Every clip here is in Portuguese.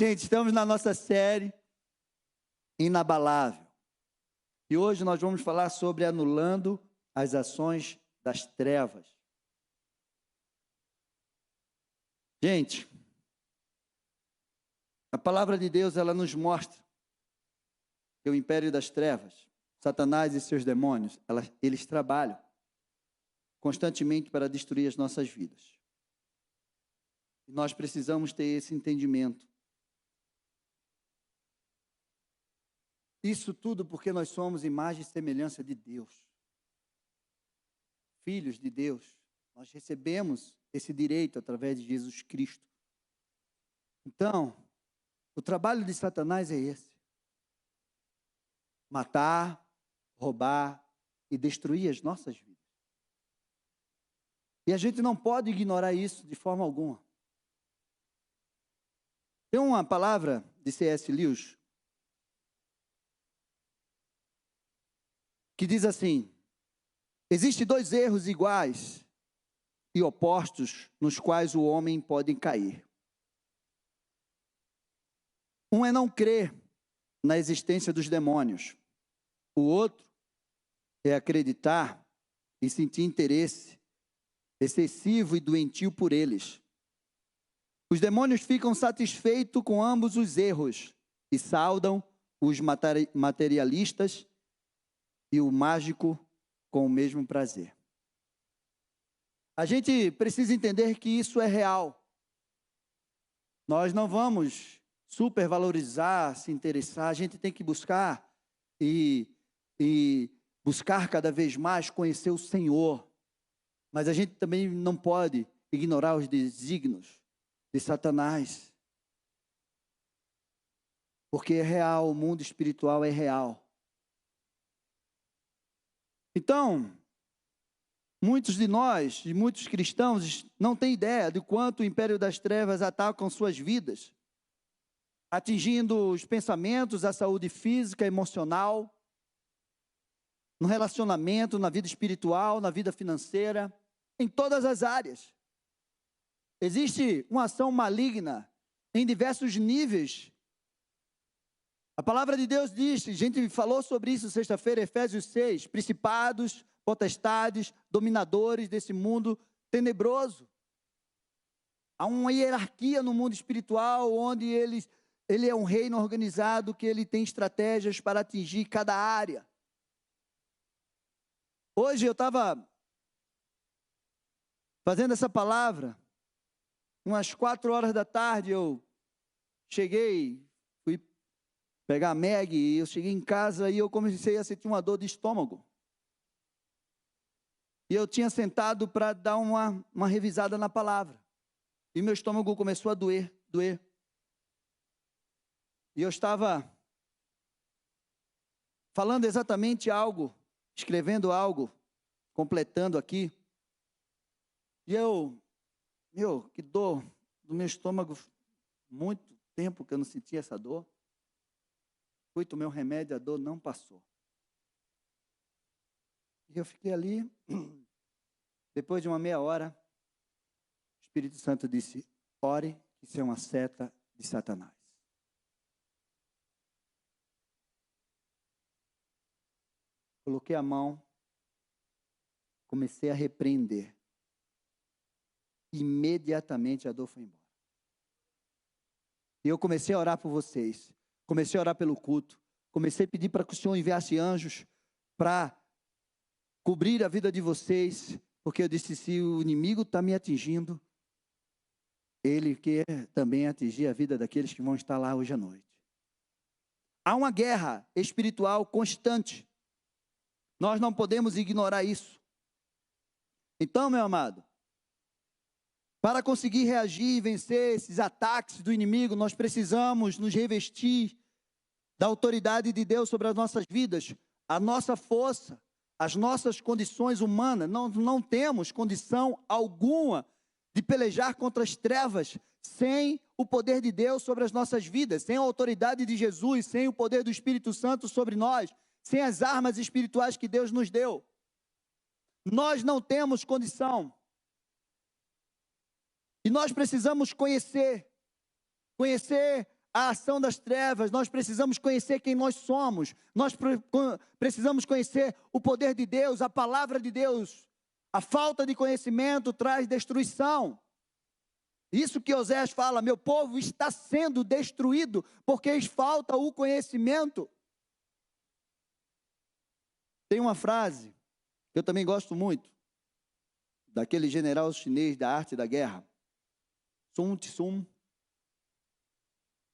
Gente, estamos na nossa série Inabalável. E hoje nós vamos falar sobre anulando as ações das trevas. Gente, a palavra de Deus, ela nos mostra que o império das trevas, Satanás e seus demônios, eles trabalham constantemente para destruir as nossas vidas. E nós precisamos ter esse entendimento. Isso tudo porque nós somos imagem e semelhança de Deus. Filhos de Deus. Nós recebemos esse direito através de Jesus Cristo. Então, o trabalho de Satanás é esse: matar, roubar e destruir as nossas vidas. E a gente não pode ignorar isso de forma alguma. Tem uma palavra de C.S. Lewis que diz assim: existem dois erros iguais e opostos nos quais o homem pode cair. Um é não crer na existência dos demônios. O outro é acreditar e sentir interesse excessivo e doentio por eles. Os demônios ficam satisfeitos com ambos os erros e saudam os materialistas e o mágico com o mesmo prazer. A gente precisa entender que isso é real. Nós não vamos supervalorizar, se interessar. A gente tem que buscar e buscar cada vez mais conhecer o Senhor. Mas a gente também não pode ignorar os desígnios de Satanás. Porque é real, o mundo espiritual é real. Então, muitos de nós, e muitos cristãos, não têm ideia de quanto o império das trevas ataca suas vidas, atingindo os pensamentos, a saúde física, emocional, no relacionamento, na vida espiritual, na vida financeira, em todas as áreas. Existe uma ação maligna em diversos níveis. A palavra de Deus diz, a gente falou sobre isso sexta-feira, Efésios 6, principados, potestades, dominadores desse mundo tenebroso. Há uma hierarquia no mundo espiritual, onde ele é um reino organizado, que ele tem estratégias para atingir cada área. Hoje eu estava fazendo essa palavra, umas 4 horas da tarde eu cheguei, fui pegar a Meg, e eu cheguei em casa e eu comecei a sentir uma dor de estômago. E eu tinha sentado para dar uma revisada na palavra. E meu estômago começou a doer. E eu estava falando exatamente algo, escrevendo algo, completando aqui. E que dor do meu estômago. Muito tempo que eu não sentia essa dor. Fui tomar um remédio, a dor não passou. E eu fiquei ali. Depois de uma meia hora, o Espírito Santo disse: ore, que isso é uma seta de Satanás. Coloquei a mão, comecei a repreender. Imediatamente a dor foi embora. E eu comecei a orar por vocês. Comecei a orar pelo culto. Comecei a pedir para que o Senhor enviasse anjos para cobrir a vida de vocês. Porque eu disse, se o inimigo está me atingindo, ele quer também atingir a vida daqueles que vão estar lá hoje à noite. Há uma guerra espiritual constante. Nós não podemos ignorar isso. Então, meu amado, para conseguir reagir e vencer esses ataques do inimigo, nós precisamos nos revestir da autoridade de Deus sobre as nossas vidas, a nossa força, as nossas condições humanas. Não temos condição alguma de pelejar contra as trevas sem o poder de Deus sobre as nossas vidas, sem a autoridade de Jesus, sem o poder do Espírito Santo sobre nós, sem as armas espirituais que Deus nos deu. Nós não temos condição. E nós precisamos conhecer a ação das trevas, nós precisamos conhecer quem nós somos, nós precisamos conhecer o poder de Deus, a palavra de Deus. A falta de conhecimento traz destruição. Isso que Osés fala, meu povo está sendo destruído porque falta o conhecimento. Tem uma frase que eu também gosto muito, daquele general chinês da arte da guerra, Sun Tzu.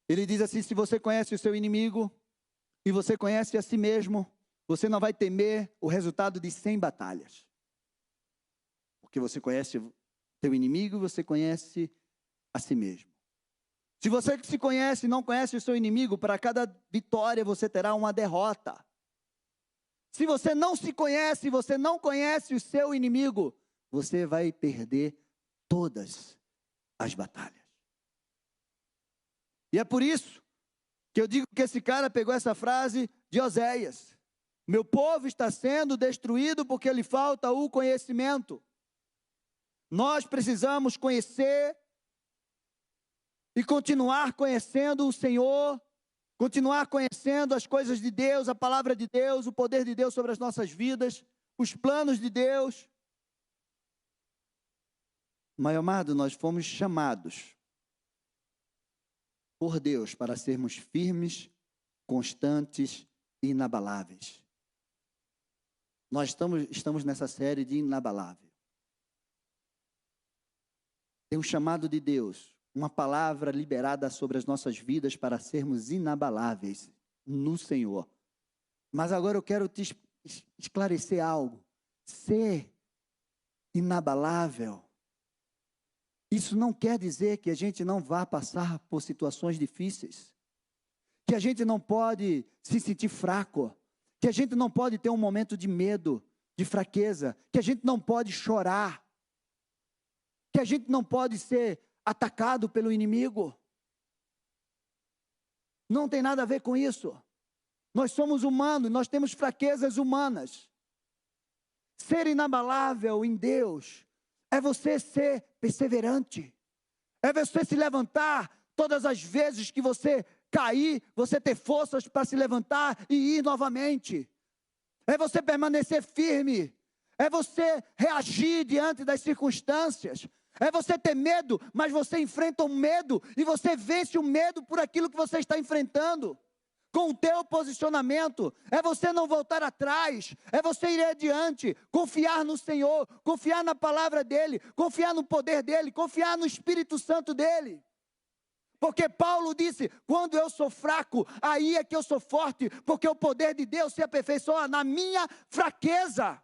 Ele diz assim: se você conhece o seu inimigo e você conhece a si mesmo, você não vai temer o resultado de 100 batalhas. Porque você conhece o seu inimigo e você conhece a si mesmo. Se você se conhece e não conhece o seu inimigo, para cada vitória você terá uma derrota. Se você não se conhece, você não conhece o seu inimigo, você vai perder todas as batalhas. E é por isso que eu digo que esse cara pegou essa frase de Oséias: meu povo está sendo destruído porque lhe falta o conhecimento. Nós precisamos conhecer e continuar conhecendo o Senhor, continuar conhecendo as coisas de Deus, a palavra de Deus, o poder de Deus sobre as nossas vidas, os planos de Deus. Meu amado, nós fomos chamados por Deus para sermos firmes, constantes e inabaláveis. Nós estamos nessa série de inabalável. Tem um chamado de Deus, uma palavra liberada sobre as nossas vidas para sermos inabaláveis no Senhor. Mas agora eu quero te esclarecer algo. Ser inabalável, isso não quer dizer que a gente não vá passar por situações difíceis, que a gente não pode se sentir fraco, que a gente não pode ter um momento de medo, de fraqueza, que a gente não pode chorar, que a gente não pode ser atacado pelo inimigo. Não tem nada a ver com isso. Nós somos humanos, nós temos fraquezas humanas. Ser inabalável em Deus é você ser perseverante, é você se levantar todas as vezes que você cair, você ter forças para se levantar e ir novamente. É você permanecer firme, é você reagir diante das circunstâncias. É você ter medo, mas você enfrenta o medo e você vence o medo por aquilo que você está enfrentando. Com o teu posicionamento, é você não voltar atrás, é você ir adiante, confiar no Senhor, confiar na palavra dEle, confiar no poder dEle, confiar no Espírito Santo dEle. Porque Paulo disse, quando eu sou fraco, aí é que eu sou forte, porque o poder de Deus se aperfeiçoa na minha fraqueza.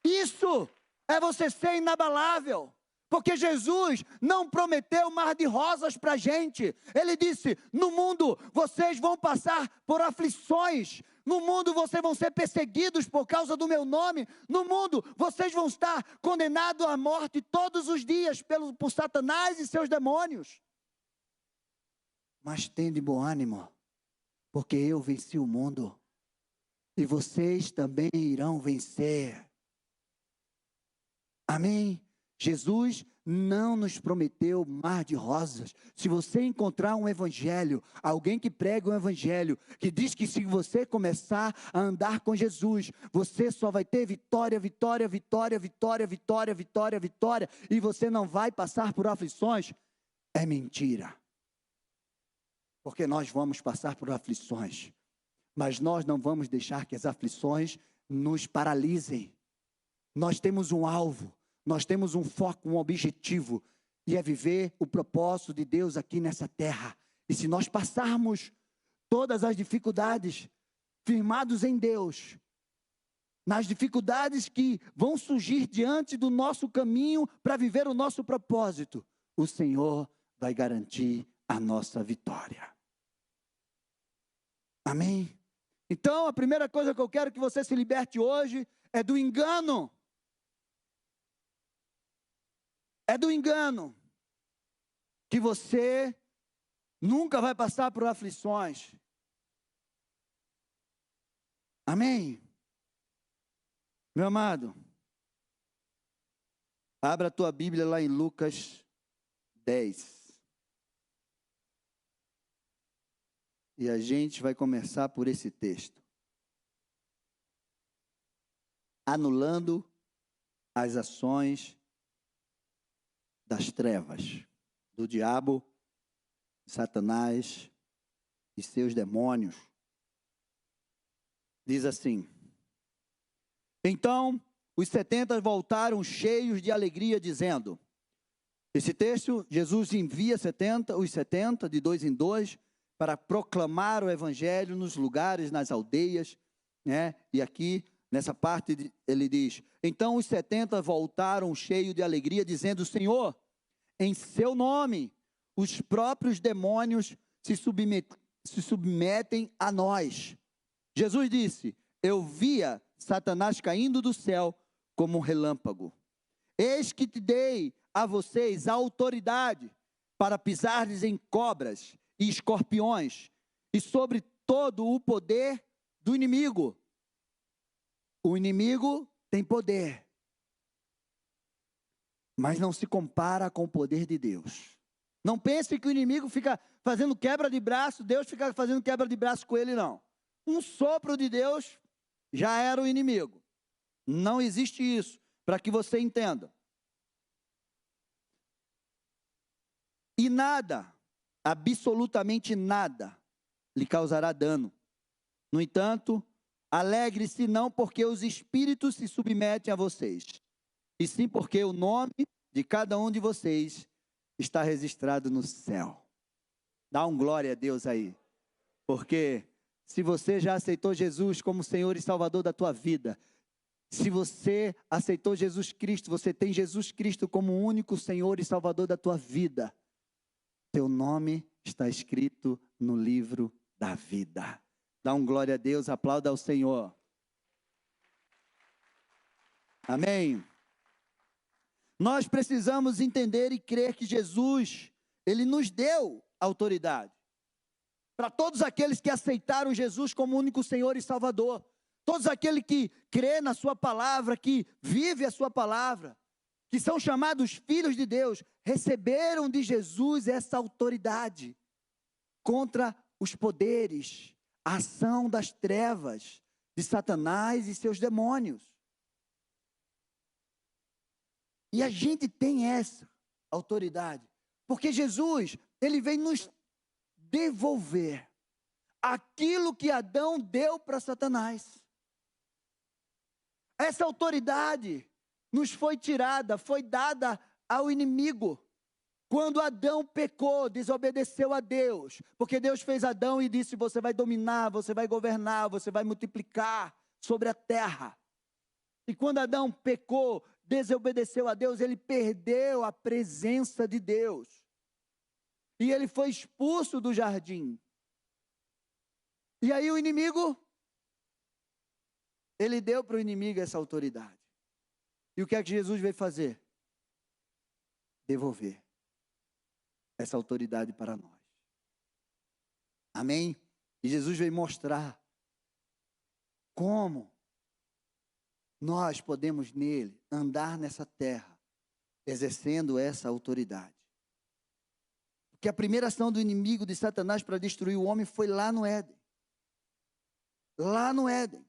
Isso é você ser inabalável, porque Jesus não prometeu mar de rosas para a gente. Ele disse, no mundo vocês vão passar por aflições, no mundo vocês vão ser perseguidos por causa do meu nome, no mundo vocês vão estar condenados à morte todos os dias por Satanás e seus demônios. Mas tende bom ânimo, porque eu venci o mundo, e vocês também irão vencer. Amém? Jesus não nos prometeu mar de rosas. Se você encontrar um evangelho, alguém que prega um evangelho, que diz que se você começar a andar com Jesus, você só vai ter vitória, vitória, vitória, vitória, vitória, vitória, vitória, e você não vai passar por aflições, é mentira. Porque nós vamos passar por aflições, mas nós não vamos deixar que as aflições nos paralisem. Nós temos um alvo. Nós temos um foco, um objetivo, e é viver o propósito de Deus aqui nessa terra. E se nós passarmos todas as dificuldades, firmados em Deus, nas dificuldades que vão surgir diante do nosso caminho para viver o nosso propósito, o Senhor vai garantir a nossa vitória. Amém? Então, a primeira coisa que eu quero que você se liberte hoje é do engano. É do engano que você nunca vai passar por aflições. Amém? Meu amado, Abra a tua Bíblia lá em Lucas 10. E a gente vai começar por esse texto. Anulando as ações das trevas, do diabo, Satanás e seus demônios. Diz assim: então os 70 voltaram cheios de alegria, dizendo... Esse texto, Jesus envia os 70, de 2 em 2, para proclamar o evangelho nos lugares, nas aldeias, né? E aqui, nessa parte, ele diz: então os 70 voltaram cheios de alegria, dizendo: Senhor, em seu nome, os próprios demônios se submetem a nós. Jesus disse: eu via Satanás caindo do céu como um relâmpago. Eis que te dei a vocês a autoridade para pisardes em cobras e escorpiões e sobre todo o poder do inimigo. O inimigo tem poder, mas não se compara com o poder de Deus. Não pense que o inimigo fica fazendo quebra de braço, Deus fica fazendo quebra de braço com ele, não. Um sopro de Deus já era o inimigo. Não existe isso, para que você entenda. E nada, absolutamente nada, lhe causará dano. No entanto, alegre-se não porque os espíritos se submetem a vocês, e sim porque o nome de cada um de vocês está registrado no céu. Dá um glória a Deus aí. Porque se você já aceitou Jesus como Senhor e Salvador da tua vida, se você aceitou Jesus Cristo, você tem Jesus Cristo como o único Senhor e Salvador da tua vida, teu nome está escrito no livro da vida. Dá um glória a Deus, aplauda ao Senhor. Amém. Nós precisamos entender e crer que Jesus, Ele nos deu autoridade. Para todos aqueles que aceitaram Jesus como único Senhor e Salvador. Todos aqueles que crê na sua palavra, que vive a sua palavra, que são chamados filhos de Deus, receberam de Jesus essa autoridade contra os poderes, a ação das trevas, de Satanás e seus demônios. E a gente tem essa autoridade, porque Jesus, Ele vem nos devolver aquilo que Adão deu para Satanás. Essa autoridade nos foi tirada, foi dada ao inimigo. Quando Adão pecou, desobedeceu a Deus, porque Deus fez Adão e disse: você vai dominar, você vai governar, você vai multiplicar sobre a terra. E quando Adão pecou, desobedeceu a Deus, ele perdeu a presença de Deus. E ele foi expulso do jardim. E aí o inimigo, ele deu para o inimigo essa autoridade. E o que é que Jesus veio fazer? Devolver essa autoridade para nós. Amém? E Jesus veio mostrar como nós podemos nele andar nessa terra, exercendo essa autoridade. Porque a primeira ação do inimigo de Satanás para destruir o homem foi lá no Éden. Lá no Éden.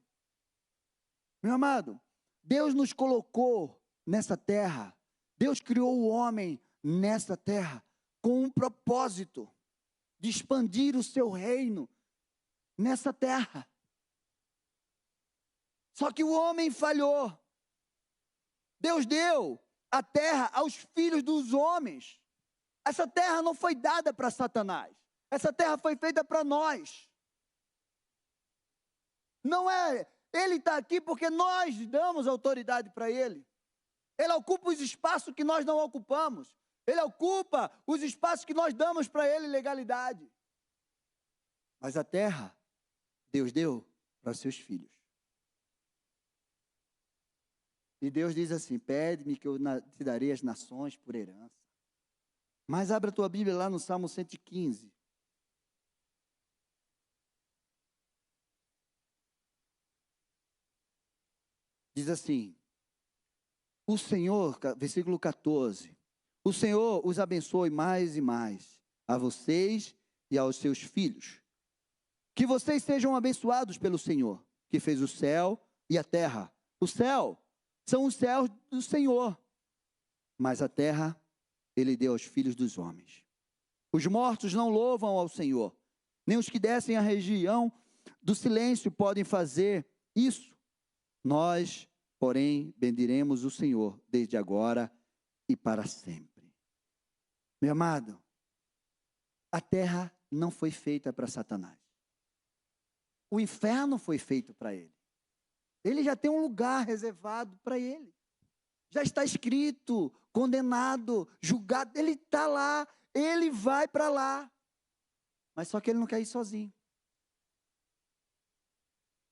Meu amado, Deus nos colocou nessa terra. Deus criou o homem nessa terra com um propósito de expandir o seu reino nessa terra. Só que o homem falhou. Deus deu a terra aos filhos dos homens. Essa terra não foi dada para Satanás. Essa terra foi feita para nós. Não é, ele está aqui porque nós damos autoridade para ele. Ele ocupa os espaços que nós não ocupamos. Ele ocupa os espaços que nós damos para ele legalidade. Mas a terra, Deus deu para seus filhos. E Deus diz assim: pede-me que eu te darei as nações por herança. Mas abra a tua Bíblia lá no Salmo 115. Diz assim: o Senhor, versículo 14, o Senhor os abençoe mais e mais, a vocês e aos seus filhos. Que vocês sejam abençoados pelo Senhor, que fez o céu e a terra. O céu são os céus do Senhor, mas a terra Ele deu aos filhos dos homens. Os mortos não louvam ao Senhor, nem os que descem à região do silêncio podem fazer isso. Nós, porém, bendiremos o Senhor desde agora e para sempre. Meu amado, a terra não foi feita para Satanás. O inferno foi feito para ele. Ele já tem um lugar reservado para ele. Já está escrito, condenado, julgado. Ele está lá, ele vai para lá. Mas só que ele não quer ir sozinho.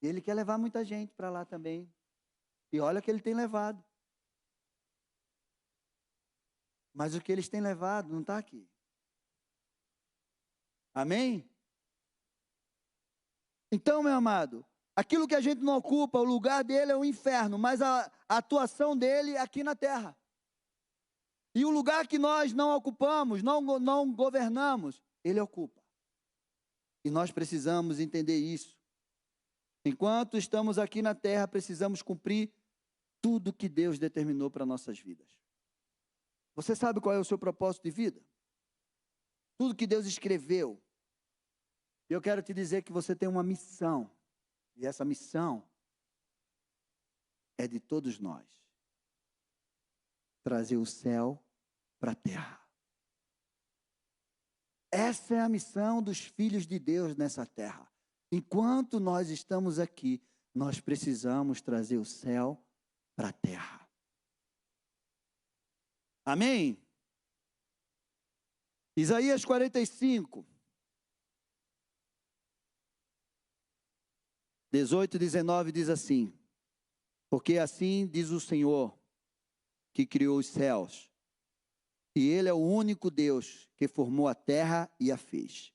Ele quer levar muita gente para lá também. E olha que ele tem levado. Mas o que eles têm levado não está aqui. Amém? Então, meu amado, aquilo que a gente não ocupa, o lugar dele é o inferno, mas a atuação dele é aqui na terra. E o lugar que nós não ocupamos, não governamos, ele ocupa. E nós precisamos entender isso. Enquanto estamos aqui na terra, precisamos cumprir tudo que Deus determinou para nossas vidas. Você sabe qual é o seu propósito de vida? Tudo que Deus escreveu. E eu quero te dizer que você tem uma missão. E essa missão é de todos nós. Trazer o céu para a terra. Essa é a missão dos filhos de Deus nessa terra. Enquanto nós estamos aqui, nós precisamos trazer o céu para a terra. Amém? Isaías 45, 18 e 19 diz assim: porque assim diz o Senhor, que criou os céus, e Ele é o único Deus que formou a terra e a fez.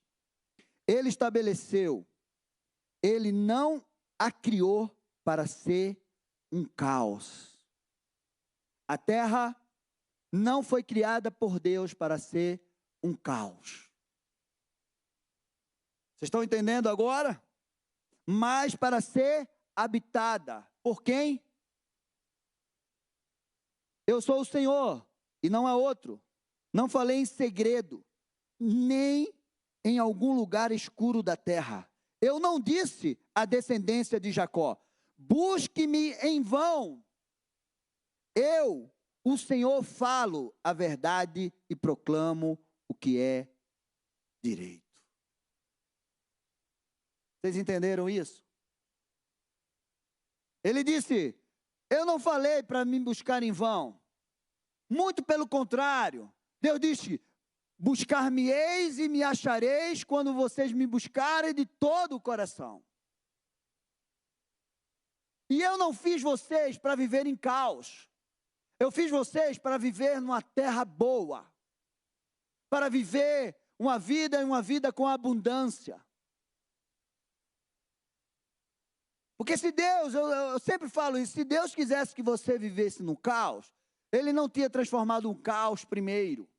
Ele estabeleceu, Ele não a criou para ser um caos. A terra não foi criada por Deus para ser um caos. Vocês estão entendendo agora? Mas para ser habitada. Por quem? Eu sou o Senhor e não há outro. Não falei em segredo, nem em algum lugar escuro da terra. Eu não disse à descendência de Jacó: busque-me em vão. Eu, o Senhor, falo a verdade e proclamo o que é direito. Vocês entenderam isso? Ele disse: eu não falei para me buscar em vão. Muito pelo contrário. Deus disse: buscar-me-eis e me achareis quando vocês me buscarem de todo o coração. E eu não fiz vocês para viver em caos. Eu fiz vocês para viver numa terra boa. Para viver uma vida com abundância. Porque se Deus, eu sempre falo isso, se Deus quisesse que você vivesse no caos, Ele não tinha transformado um caos primeiro.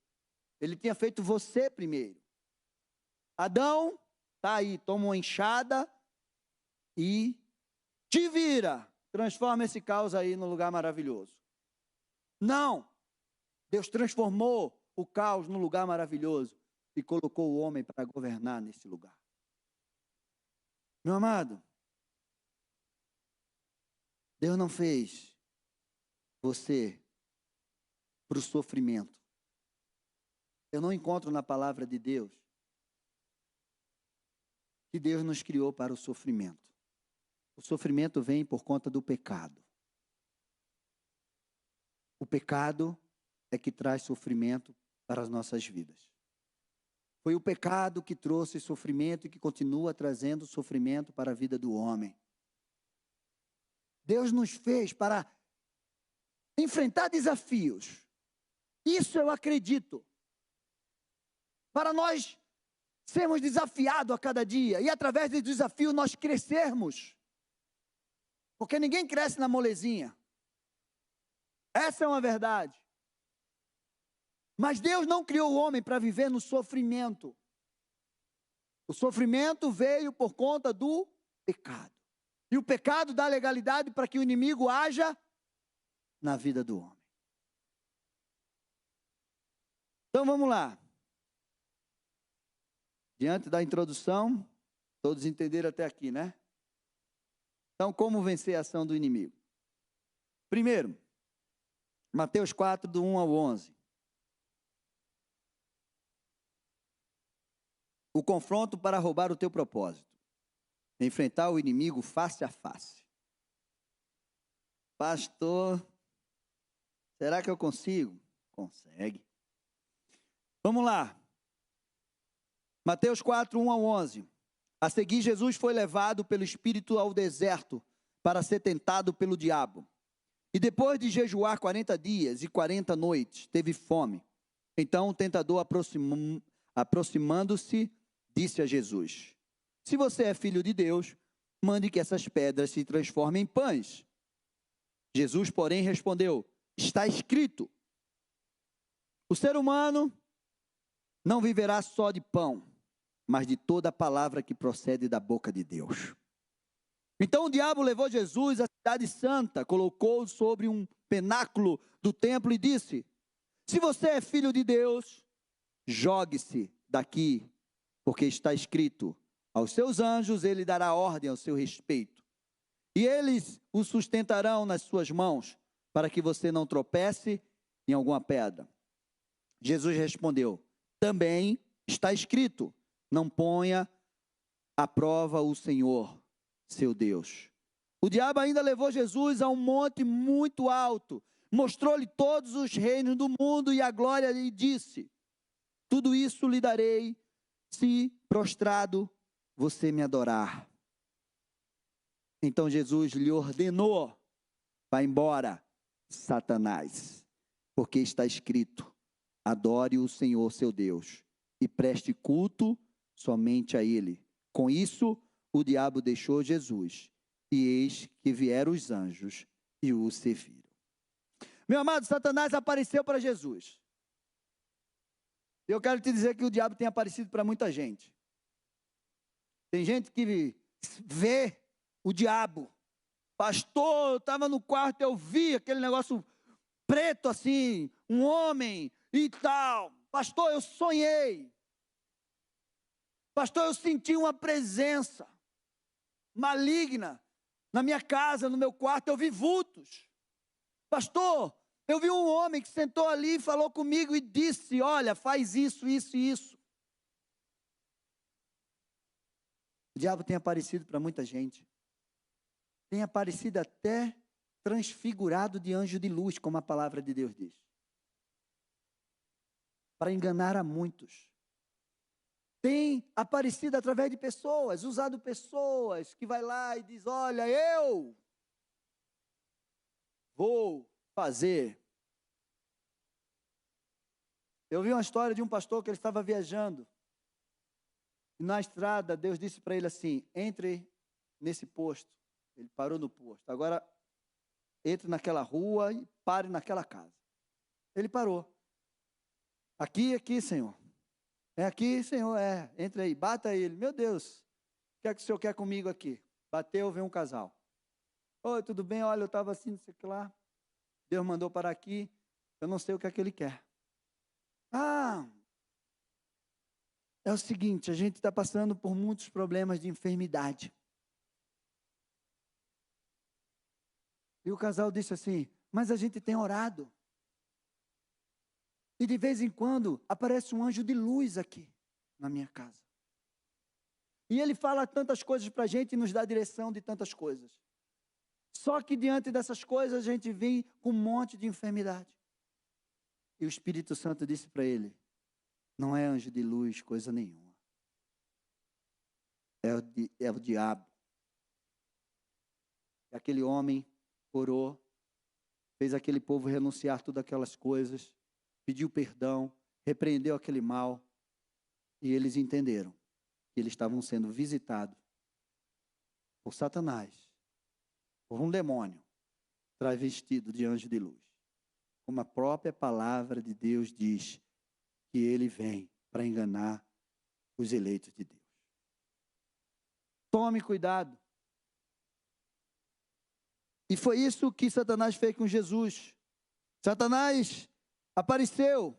Ele tinha feito você primeiro. Adão, tá aí, toma uma enxada e te vira. Transforma esse caos aí num lugar maravilhoso. Não. Deus transformou o caos num lugar maravilhoso e colocou o homem para governar nesse lugar. Meu amado, Deus não fez você para o sofrimento. Eu não encontro na palavra de Deus que Deus nos criou para o sofrimento. O sofrimento vem por conta do pecado. O pecado é que traz sofrimento para as nossas vidas. Foi o pecado que trouxe sofrimento e que continua trazendo sofrimento para a vida do homem. Deus nos fez para enfrentar desafios. Isso eu acredito. Para nós sermos desafiados a cada dia e através desse desafio nós crescermos. Porque ninguém cresce na molezinha. Essa é uma verdade. Mas Deus não criou o homem para viver no sofrimento. O sofrimento veio por conta do pecado. E o pecado dá legalidade para que o inimigo haja na vida do homem. Então vamos lá. Diante da introdução, todos entenderam até aqui, né? Então, como vencer a ação do inimigo? Primeiro, Mateus 4, do 1 ao 11. O confronto para roubar o teu propósito. Enfrentar o inimigo face a face. Pastor, será que eu consigo? Consegue. Vamos lá. Mateus 4, 1 ao 11. A seguir, Jesus foi levado pelo Espírito ao deserto para ser tentado pelo diabo. E depois de jejuar 40 dias e 40 noites, teve fome. Então o tentador, aproximando-se, disse a Jesus: se você é filho de Deus, mande que essas pedras se transformem em pães. Jesus, porém, respondeu: está escrito, o ser humano não viverá só de pão, mas de toda a palavra que procede da boca de Deus. Então o diabo levou Jesus à cidade santa, colocou-o sobre um penáculo do templo e disse: se você é filho de Deus, jogue-se daqui, porque está escrito, aos seus anjos ele dará ordem ao seu respeito. E eles o sustentarão nas suas mãos, para que você não tropece em alguma pedra. Jesus respondeu: também está escrito, não ponha à prova o Senhor, seu Deus. O diabo ainda levou Jesus a um monte muito alto, mostrou-lhe todos os reinos do mundo e a glória, e disse: tudo isso lhe darei, se prostrado você me adorar. Então Jesus lhe ordenou: vá embora, Satanás, porque está escrito, adore o Senhor seu Deus e preste culto somente a ele. Com isso, o diabo deixou Jesus, e eis que vieram os anjos e o serviram. Meu amado, Satanás apareceu para Jesus. Eu quero te dizer que o diabo tem aparecido para muita gente. Tem gente que vê o diabo. Pastor, eu estava no quarto, eu vi aquele negócio preto assim, um homem e tal. Pastor, eu sonhei. Pastor, eu senti uma presença maligna na minha casa, no meu quarto, eu vi vultos. Pastor, eu vi um homem que sentou ali e falou comigo e disse: olha, faz isso, isso e isso. O diabo tem aparecido para muita gente. Tem aparecido até transfigurado de anjo de luz, como a palavra de Deus diz. Para enganar a muitos. Tem aparecido através de pessoas, usado pessoas que vai lá e diz: olha, eu vou fazer. Eu vi uma história de um pastor que ele estava viajando. E na estrada, Deus disse para ele assim: entre nesse posto. Ele parou no posto. Agora, entre naquela rua e pare naquela casa. Ele parou. Aqui, Senhor. É aqui, Senhor, é. Entra aí, bata ele. Meu Deus, o que é que o Senhor quer comigo aqui? Bateu, vem um casal. Oi, tudo bem? Olha, eu estava assim, não sei o que lá. Deus mandou parar aqui. Eu não sei o que é que ele quer. Ah, é o seguinte, a gente está passando por muitos problemas de enfermidade. E o casal disse assim: mas a gente tem orado. E de vez em quando aparece um anjo de luz aqui na minha casa. E ele fala tantas coisas para a gente e nos dá direção de tantas coisas. Só que diante dessas coisas a gente vem com um monte de enfermidade. E o Espírito Santo disse para ele: não é anjo de luz, coisa nenhuma. É o diabo. E aquele homem orou, fez aquele povo renunciar todas aquelas coisas, pediu perdão, repreendeu aquele mal, e eles entenderam que eles estavam sendo visitados por Satanás, por um demônio, travestido de anjo de luz. como a própria palavra de Deus diz, que ele vem para enganar os eleitos de Deus. Tome cuidado. E foi isso que Satanás fez com Jesus. Satanás apareceu.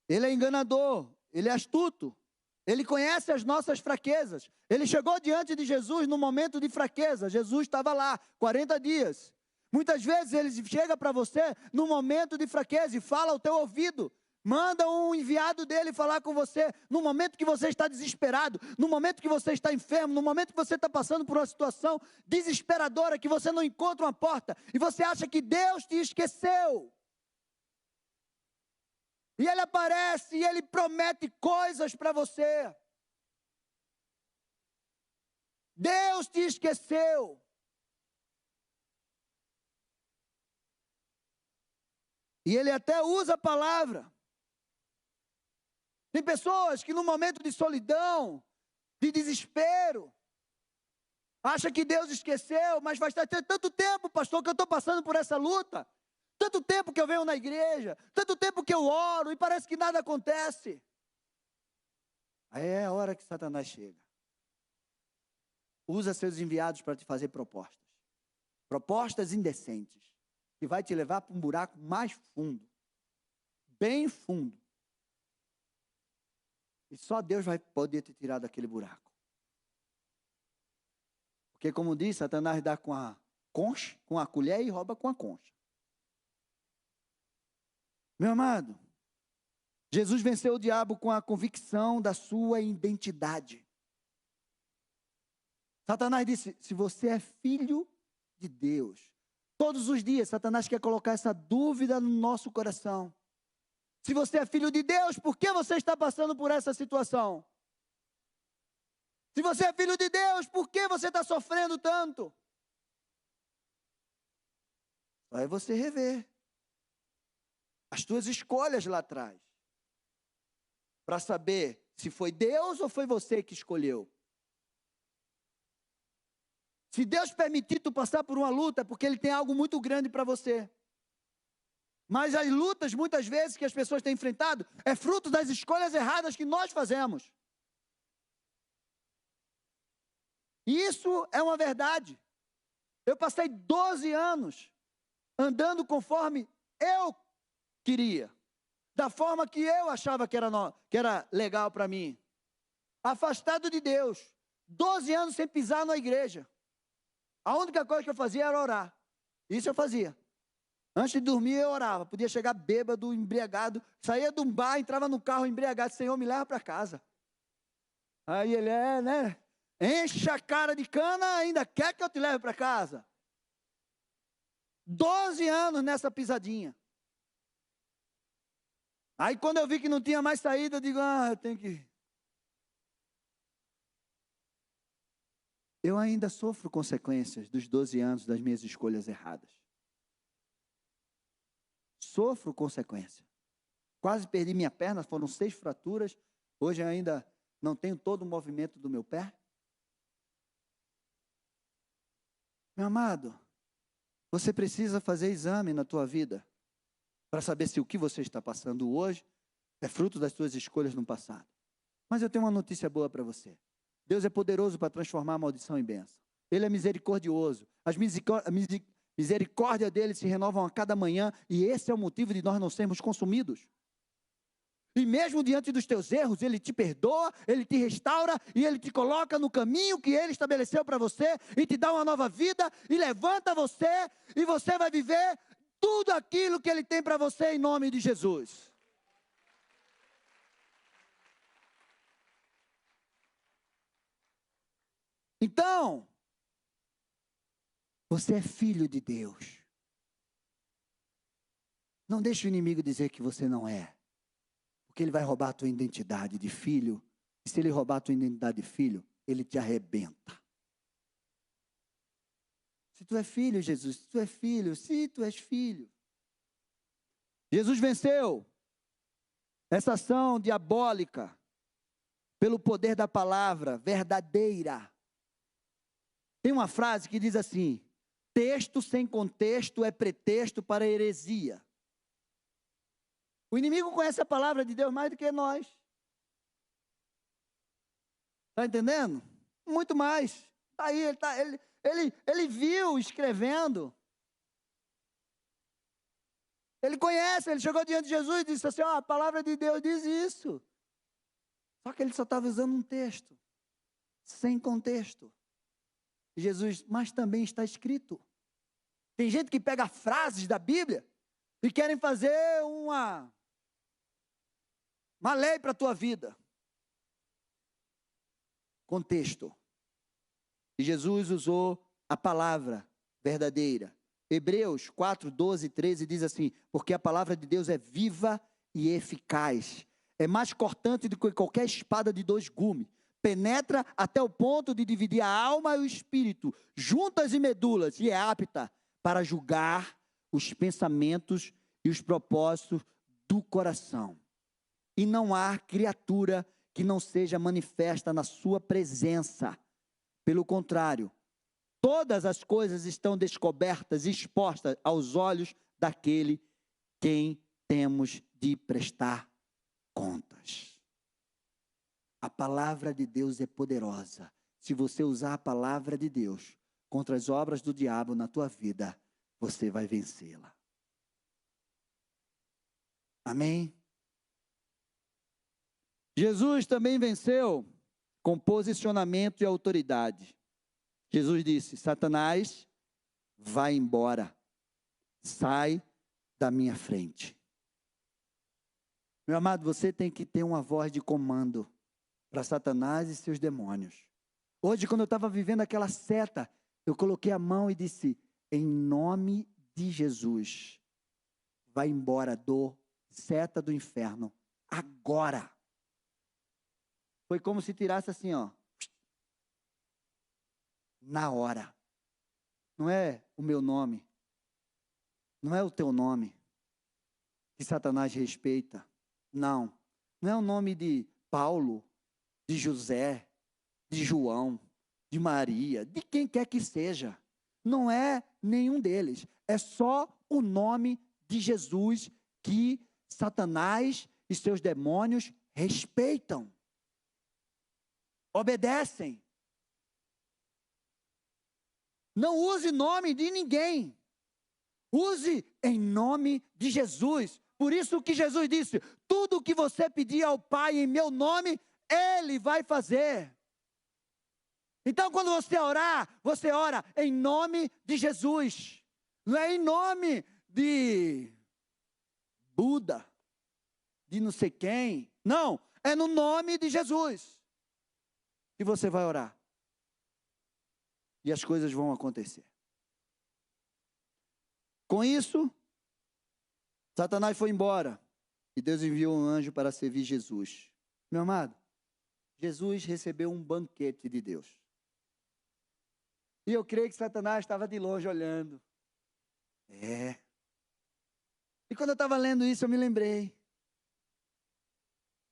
Ele é enganador, ele é astuto. Ele conhece as nossas fraquezas. Ele chegou diante de Jesus no momento de fraqueza. Jesus estava lá, 40 dias. Muitas vezes ele chega para você no momento de fraqueza e fala ao teu ouvido. Manda um enviado dele falar com você no momento que você está desesperado, no momento que você está enfermo, no momento que você está passando por uma situação desesperadora, que você não encontra uma porta e você acha que Deus te esqueceu. E ele aparece e ele promete coisas para você. Deus te esqueceu. E ele até usa a palavra. Tem pessoas que no momento de solidão, de desespero, acham que Deus esqueceu, mas vai estar tanto tempo, pastor, que eu estou passando por essa luta. Tanto tempo que eu venho na igreja, tanto tempo que eu oro e parece que nada acontece. Aí é a hora que Satanás chega. Usa seus enviados para te fazer propostas. Propostas indecentes, que vai te levar para um buraco mais fundo. Bem fundo. E só Deus vai poder te tirar daquele buraco. Porque como diz, Satanás dá com a concha, com a colher e rouba com a concha. Meu amado, Jesus venceu o diabo com a convicção da sua identidade. Satanás disse, se você é filho de Deus, todos os dias Satanás quer colocar essa dúvida no nosso coração. Se você é filho de Deus, por que você está passando por essa situação? Se você é filho de Deus, por que você está sofrendo tanto? Só é você rever as tuas escolhas lá atrás, para saber se foi Deus ou foi você que escolheu. Se Deus permitir tu passar por uma luta, é porque Ele tem algo muito grande para você. Mas as lutas, muitas vezes, que as pessoas têm enfrentado, é fruto das escolhas erradas que nós fazemos. E isso é uma verdade. Eu passei 12 anos andando conforme eu queria, da forma que eu achava que era legal para mim. Afastado de Deus, 12 anos sem pisar na igreja. A única coisa que eu fazia era orar. Isso eu fazia. Antes de dormir eu orava, podia chegar bêbado, embriagado, saía de um bar, entrava no carro embriagado, Senhor, me leva para casa. Aí ele, né? Enche a cara de cana, ainda quer que eu te leve para casa? 12 anos nessa pisadinha. Aí quando eu vi que não tinha mais saída, eu digo, eu tenho que... Eu ainda sofro consequências dos 12 anos das minhas escolhas erradas. Sofro consequência. Quase perdi minha perna, foram 6 fraturas. Hoje eu ainda não tenho todo o movimento do meu pé. Meu amado, você precisa fazer exame na tua vida para saber se o que você está passando hoje é fruto das suas escolhas no passado. Mas eu tenho uma notícia boa para você. Deus é poderoso para transformar a maldição em bênção. Ele é misericordioso. As misericórdias dele se renovam a cada manhã e esse é o motivo de nós não sermos consumidos. E mesmo diante dos teus erros, Ele te perdoa, Ele te restaura e Ele te coloca no caminho que Ele estabeleceu para você e te dá uma nova vida e levanta você e você vai viver tudo aquilo que Ele tem para você em nome de Jesus. Então, você é filho de Deus. Não deixe o inimigo dizer que você não é. Porque ele vai roubar a tua identidade de filho. E se ele roubar a tua identidade de filho, ele te arrebenta. Se tu é filho, Jesus, se tu é filho, se tu és filho. Jesus venceu essa ação diabólica pelo poder da palavra verdadeira. Tem uma frase que diz assim: texto sem contexto é pretexto para heresia. O inimigo conhece a palavra de Deus mais do que nós. Está entendendo? Muito mais. Está aí, ele viu escrevendo. Ele conhece, ele chegou diante de Jesus e disse assim, a palavra de Deus diz isso. Só que ele só estava usando um texto, sem contexto. E Jesus, mas também está escrito. Tem gente que pega frases da Bíblia e querem fazer uma lei para a tua vida. Contexto. E Jesus usou a palavra verdadeira. Hebreus 4, 12 e 13 diz assim, porque a palavra de Deus é viva e eficaz. É mais cortante do que qualquer espada de 2 gumes. Penetra até o ponto de dividir a alma e o espírito, juntas e medulas, e é apta para julgar os pensamentos e os propósitos do coração. E não há criatura que não seja manifesta na sua presença. Pelo contrário, todas as coisas estão descobertas e expostas aos olhos daquele quem temos de prestar contas. A palavra de Deus é poderosa. Se você usar a palavra de Deus contra as obras do diabo na tua vida, você vai vencê-la. Amém? Jesus também venceu com posicionamento e autoridade. Jesus disse, Satanás, vai embora, sai da minha frente. Meu amado, você tem que ter uma voz de comando para Satanás e seus demônios. Hoje, quando eu estava vivendo aquela seta, eu coloquei a mão e disse, em nome de Jesus, vai embora, seta do inferno, agora. Foi como se tirasse assim, na hora. Não é o meu nome, não é o teu nome que Satanás respeita. Não é o nome de Paulo, de José, de João, de Maria, de quem quer que seja. Não é nenhum deles. É só o nome de Jesus que Satanás e seus demônios respeitam. Obedecem. Não use nome de ninguém. Use em nome de Jesus. Por isso que Jesus disse, tudo o que você pedir ao Pai em meu nome, Ele vai fazer. Então, quando você orar, você ora em nome de Jesus. Não é em nome de Buda, de não sei quem. Não, é no nome de Jesus que você vai orar. E as coisas vão acontecer. Com isso, Satanás foi embora. E Deus enviou um anjo para servir Jesus. Meu amado, Jesus recebeu um banquete de Deus. E eu creio que Satanás estava de longe olhando. E quando eu estava lendo isso, eu me lembrei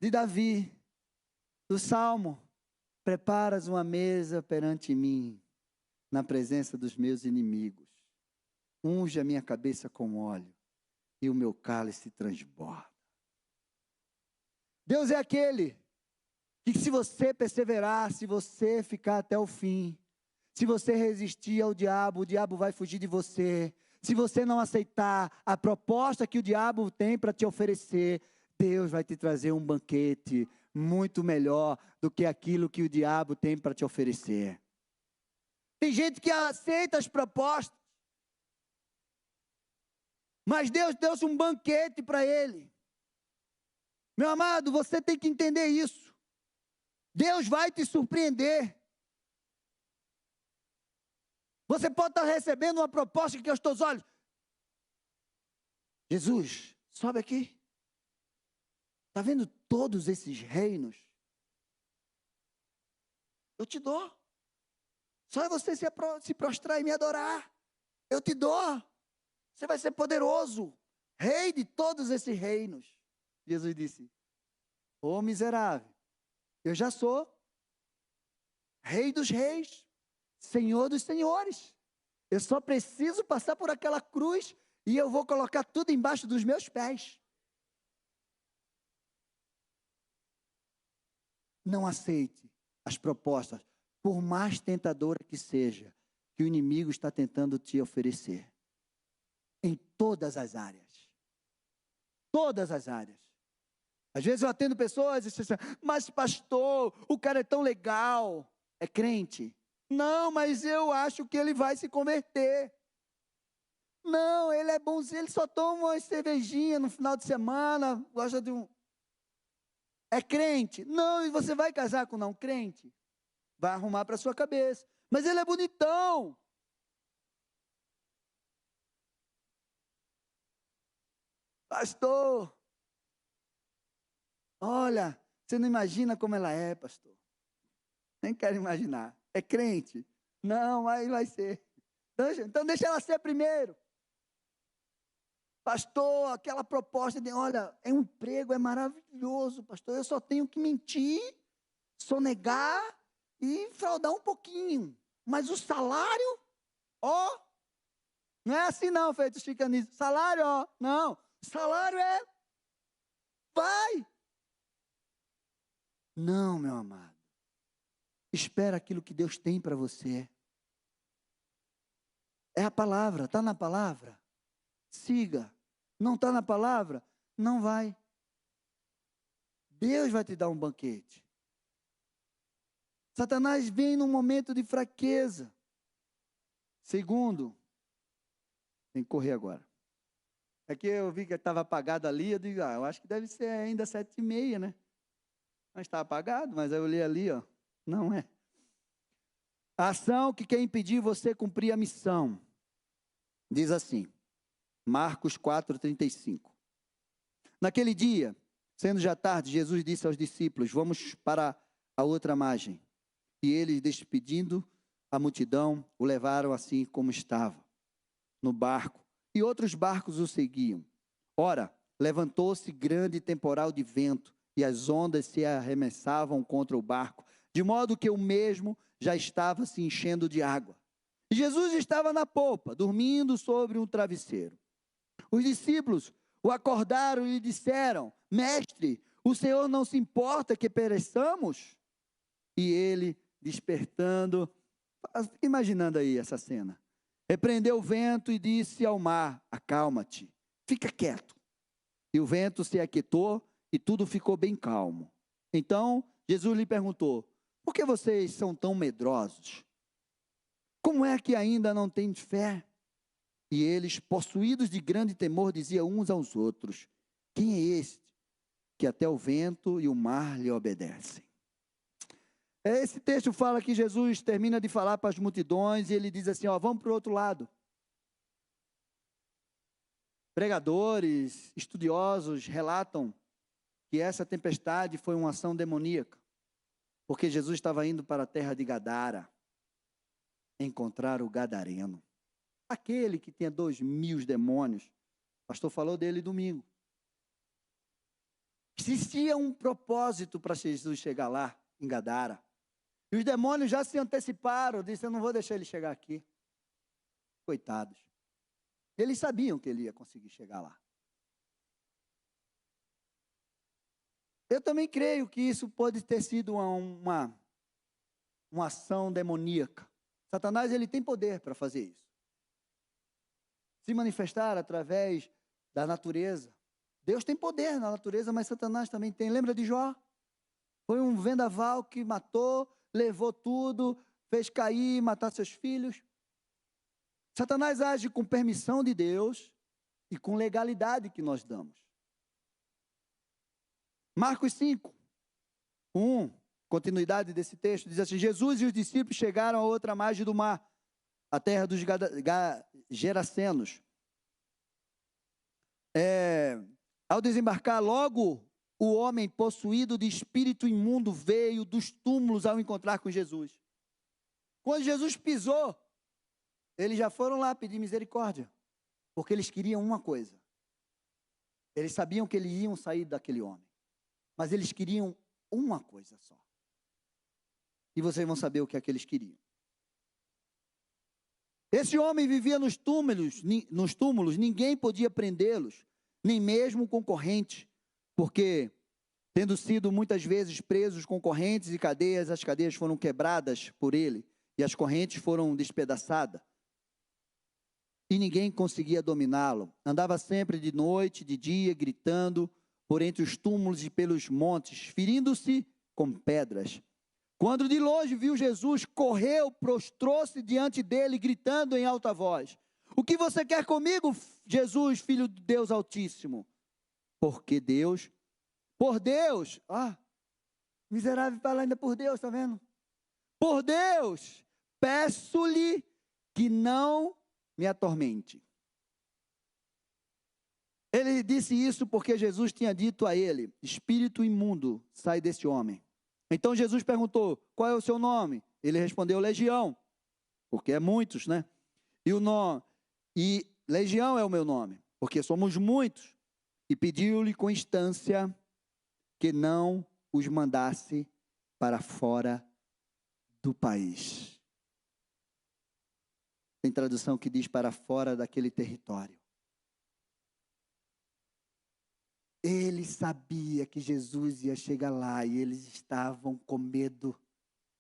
de Davi, do Salmo. Preparas uma mesa perante mim, na presença dos meus inimigos. Unge a minha cabeça com óleo, e o meu cálice transborda. Deus é aquele que, se você perseverar, se você ficar até o fim, se você resistir ao diabo, o diabo vai fugir de você. Se você não aceitar a proposta que o diabo tem para te oferecer, Deus vai te trazer um banquete muito melhor do que aquilo que o diabo tem para te oferecer. Tem gente que aceita as propostas, mas Deus deu um banquete para ele. Meu amado, você tem que entender isso. Deus vai te surpreender. Você pode estar recebendo uma proposta que aos teus olhos, Jesus, sobe aqui. Está vendo todos esses reinos? Eu te dou. Só é você se prostrar e me adorar. Eu te dou. Você vai ser poderoso. Rei de todos esses reinos. Jesus disse, ô miserável, eu já sou Rei dos reis, Senhor dos senhores. Eu só preciso passar por aquela cruz e eu vou colocar tudo embaixo dos meus pés. Não aceite as propostas, por mais tentadora que seja, que o inimigo está tentando te oferecer. Em todas as áreas. Todas as áreas. Às vezes eu atendo pessoas e dizem assim, mas pastor, o cara é tão legal. É crente? Não, mas eu acho que ele vai se converter. Não, ele é bonzinho, ele só toma uma cervejinha no final de semana, gosta de um... É crente? Não, e você vai casar com não crente? Vai arrumar para sua cabeça. Mas ele é bonitão. Pastor, olha, você não imagina como ela é, pastor. Nem quero imaginar. É crente? Não, aí vai ser. Então deixa ela ser primeiro. Pastor, aquela proposta de, olha, é um emprego, é maravilhoso, pastor. Eu só tenho que mentir, sonegar e fraudar um pouquinho. Mas o salário, ó, não é assim não, feito chicanismo. Salário, ó, não. Salário é, vai. Não, meu amado. Espera aquilo que Deus tem para você. É a palavra, está na palavra? Siga. Não está na palavra? Não vai. Deus vai te dar um banquete. Satanás vem num momento de fraqueza. Segundo, tem que correr agora. É que eu vi que estava apagado ali, eu digo, eu acho que deve ser ainda 7h30, né? Mas está apagado, mas eu olhei ali, ó, não é. A ação que quer impedir você cumprir a missão. Diz assim, Marcos 4:35. Naquele dia, sendo já tarde, Jesus disse aos discípulos, vamos para a outra margem. E eles, despedindo a multidão, o levaram assim como estava, no barco. E outros barcos o seguiam. Ora, levantou-se grande temporal de vento, e as ondas se arremessavam contra o barco, de modo que o mesmo já estava se enchendo de água. E Jesus estava na popa, dormindo sobre um travesseiro. Os discípulos o acordaram e lhe disseram, mestre, o Senhor não se importa que pereçamos? E ele, despertando, imaginando aí essa cena, repreendeu o vento e disse ao mar, acalma-te, fica quieto. E o vento se aquietou e tudo ficou bem calmo. Então, Jesus lhe perguntou, por que vocês são tão medrosos? Como é que ainda não têm fé? E eles, possuídos de grande temor, diziam uns aos outros, quem é este que até o vento e o mar lhe obedecem? Esse texto fala que Jesus termina de falar para as multidões e ele diz assim, ó, vamos para o outro lado. Pregadores, estudiosos relatam que essa tempestade foi uma ação demoníaca, porque Jesus estava indo para a terra de Gadara, encontrar o gadareno. Aquele que tinha 2.000 demônios, o pastor falou dele domingo. Existia um propósito para Jesus chegar lá, em Gadara. E os demônios já se anteciparam, disseram, eu não vou deixar ele chegar aqui. Coitados. Eles sabiam que ele ia conseguir chegar lá. Eu também creio que isso pode ter sido uma ação demoníaca. Satanás, ele tem poder para fazer isso. Se manifestar através da natureza. Deus tem poder na natureza, mas Satanás também tem. Lembra de Jó? Foi um vendaval que matou, levou tudo, fez cair, matar seus filhos. Satanás age com permissão de Deus e com legalidade que nós damos. Marcos 5:1, continuidade desse texto, diz assim, Jesus e os discípulos chegaram a outra margem do mar, a terra dos Gerasenos. Ao desembarcar, logo o homem possuído de espírito imundo veio dos túmulos ao encontrar com Jesus. Quando Jesus pisou, eles já foram lá pedir misericórdia, porque eles queriam uma coisa. Eles sabiam que eles iam sair daquele homem, mas eles queriam uma coisa só. E vocês vão saber o que é que eles queriam. Esse homem vivia nos túmulos, ninguém podia prendê-los, nem mesmo o concorrente, porque Tendo sido muitas vezes presos com correntes e cadeias, as cadeias foram quebradas por ele e as correntes foram despedaçadas. E ninguém conseguia dominá-lo. Andava sempre de noite, de dia, gritando por entre os túmulos e pelos montes, ferindo-se com pedras. Quando de longe viu Jesus, correu, prostrou-se diante dele, gritando em alta voz: o que você quer comigo, Jesus, filho de Deus Altíssimo? Porque Deus, por Deus, miserável fala ainda por Deus, está vendo? Por Deus, peço-lhe que não me atormente. Ele disse isso porque Jesus tinha dito a ele: espírito imundo, sai desse homem. Então Jesus perguntou: qual é o seu nome? Ele respondeu: Legião, porque é muitos, né? E Legião é o meu nome, porque somos muitos. E pediu-lhe com instância que não os mandasse para fora do país. Tem tradução que diz para fora daquele território. Ele sabia que Jesus ia chegar lá e eles estavam com medo,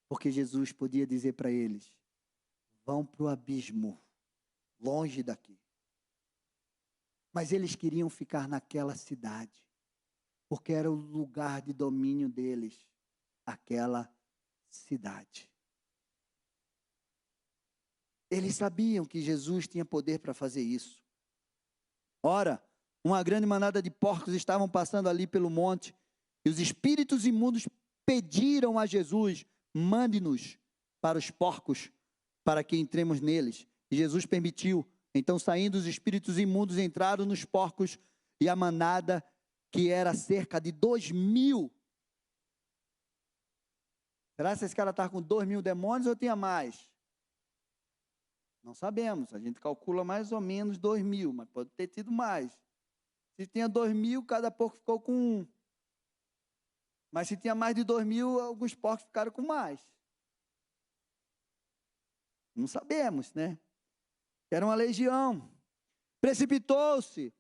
porque Jesus podia dizer para eles: vão para o abismo, longe daqui. Mas eles queriam ficar naquela cidade, porque era o lugar de domínio deles, aquela cidade. Eles sabiam que Jesus tinha poder para fazer isso. Ora, uma grande manada de porcos estavam passando ali pelo monte, e os espíritos imundos pediram a Jesus: mande-nos para os porcos, para que entremos neles. E Jesus permitiu. Então, saindo os espíritos imundos, entraram nos porcos, e a manada, que era cerca de 2.000. Será que esse cara estava com 2.000 demônios ou tinha mais? Não sabemos, a gente calcula mais ou menos 2.000, mas pode ter tido mais. Se tinha 2.000, cada porco ficou com um. Mas se tinha mais de 2.000, alguns porcos ficaram com mais. Não sabemos, né? Era uma legião. Precipitou-se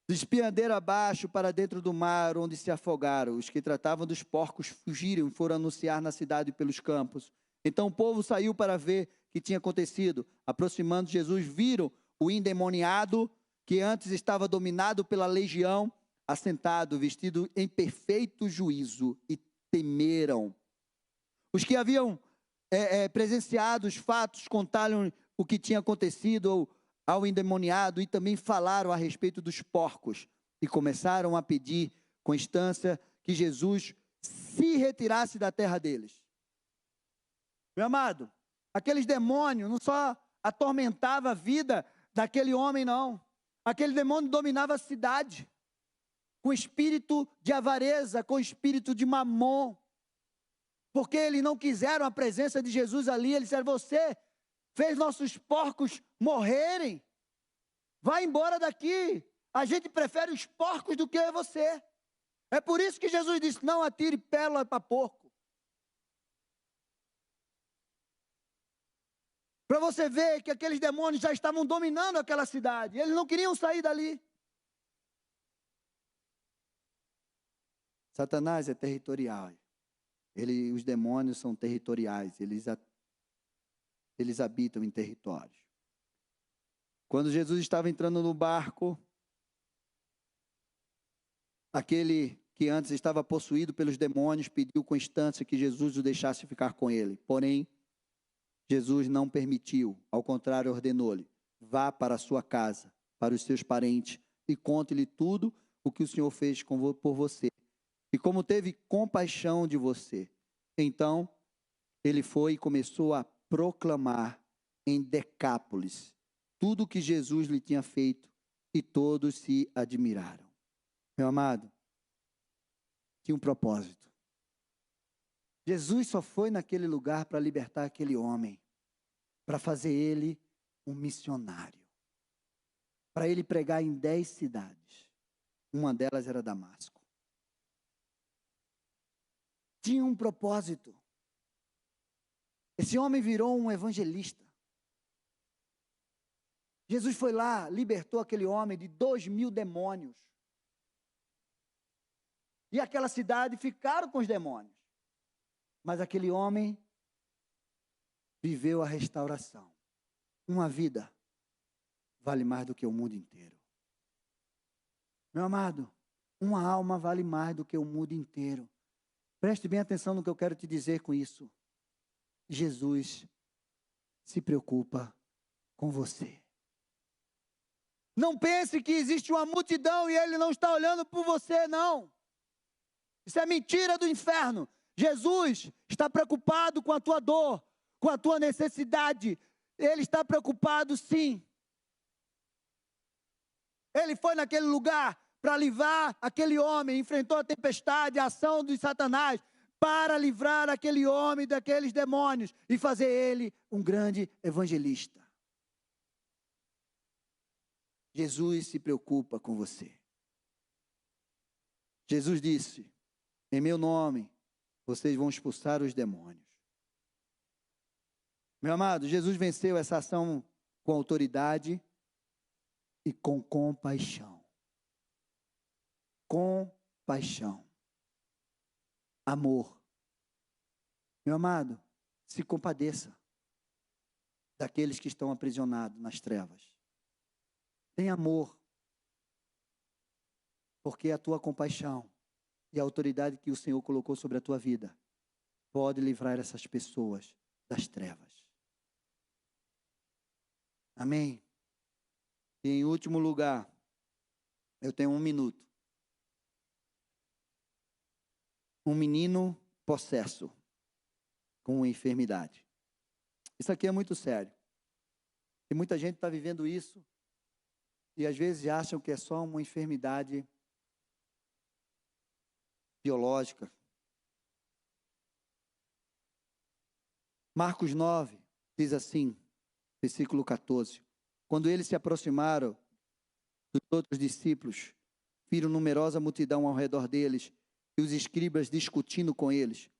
do espiadeiro abaixo para dentro do mar, onde se afogaram. Os que tratavam dos porcos fugiram e foram anunciar na cidade e pelos campos. Então o povo saiu para ver o que tinha acontecido. Aproximando Jesus, viram o endemoniado, que antes estava dominado pela legião, assentado, vestido em perfeito juízo, e temeram. Os que haviam presenciado os fatos contaram o que tinha acontecido ao endemoniado e também falaram a respeito dos porcos e começaram a pedir com instância que Jesus se retirasse da terra deles. Meu amado, aqueles demônios não só atormentavam a vida daquele homem, não. Aquele demônio dominava a cidade com espírito de avareza, com espírito de mamon. Porque eles não quiseram a presença de Jesus ali. Eles disseram: você fez nossos porcos morrerem. Vai embora daqui. A gente prefere os porcos do que você. É por isso que Jesus disse: não atire pérola para porco. Para você ver que aqueles demônios já estavam dominando aquela cidade. Eles não queriam sair dali. Satanás é territorial. Os demônios são territoriais. Eles habitam em territórios. Quando Jesus estava entrando no barco, aquele que antes estava possuído pelos demônios pediu com instância que Jesus o deixasse ficar com ele. Porém, Jesus não permitiu. Ao contrário, ordenou-lhe: vá para a sua casa, para os seus parentes, e conte-lhe tudo o que o Senhor fez por você, e como teve compaixão de você. Então, ele foi e começou a proclamar em Decápolis tudo o que Jesus lhe tinha feito, e todos se admiraram. Meu amado, tinha um propósito. Jesus só foi naquele lugar para libertar aquele homem, para fazer ele um missionário, para ele pregar em 10 cidades. Uma delas era Damasco. Tinha um propósito. Esse homem virou um evangelista. Jesus foi lá, libertou aquele homem de 2.000 demônios. e aquela cidade ficaram com os demônios. Mas aquele homem viveu a restauração. Uma vida vale mais do que o mundo inteiro. Meu amado, uma alma vale mais do que o mundo inteiro. Preste bem atenção no que eu quero te dizer com isso. Jesus se preocupa com você. Não pense que existe uma multidão e ele não está olhando por você, não. Isso é mentira do inferno. Jesus está preocupado com a tua dor, com a tua necessidade. Ele está preocupado, sim. Ele foi naquele lugar para livrar aquele homem, enfrentou a tempestade, a ação de Satanás, para livrar aquele homem daqueles demônios e fazer ele um grande evangelista. Jesus se preocupa com você. Jesus disse: em meu nome, vocês vão expulsar os demônios. Meu amado, Jesus venceu essa ação com autoridade e com compaixão. Compaixão. Amor. Meu amado, se compadeça daqueles que estão aprisionados nas trevas. Tem amor, porque a tua compaixão e a autoridade que o Senhor colocou sobre a tua vida pode livrar essas pessoas das trevas. Amém? E em último lugar, eu tenho 1 minuto. Um menino possesso com uma enfermidade. Isso aqui é muito sério. E muita gente está vivendo isso e às vezes acham que é só uma enfermidade biológica. Marcos 9 diz assim, versículo 14. Quando eles se aproximaram dos outros discípulos, viram numerosa multidão ao redor deles e os escribas discutindo com eles.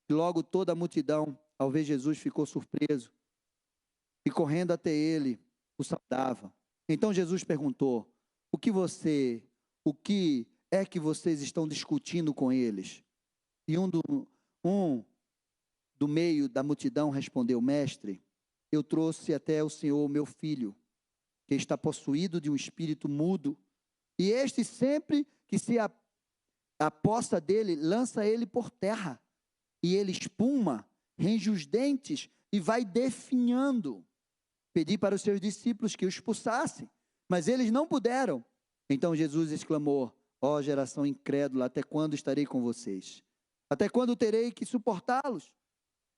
E logo toda a multidão, ao ver Jesus, ficou surpreso e correndo até ele, o saudava. Então Jesus perguntou: o que é que vocês estão discutindo com eles? E um do meio da multidão respondeu: mestre, eu trouxe até o Senhor meu filho, que está possuído de um espírito mudo, e este sempre que se aposta dele, lança ele por terra, e ele espuma, range os dentes e vai definhando. Pedi para os seus discípulos que o expulsassem, mas eles não puderam. Então Jesus exclamou: ó geração incrédula, até quando estarei com vocês? Até quando terei que suportá-los?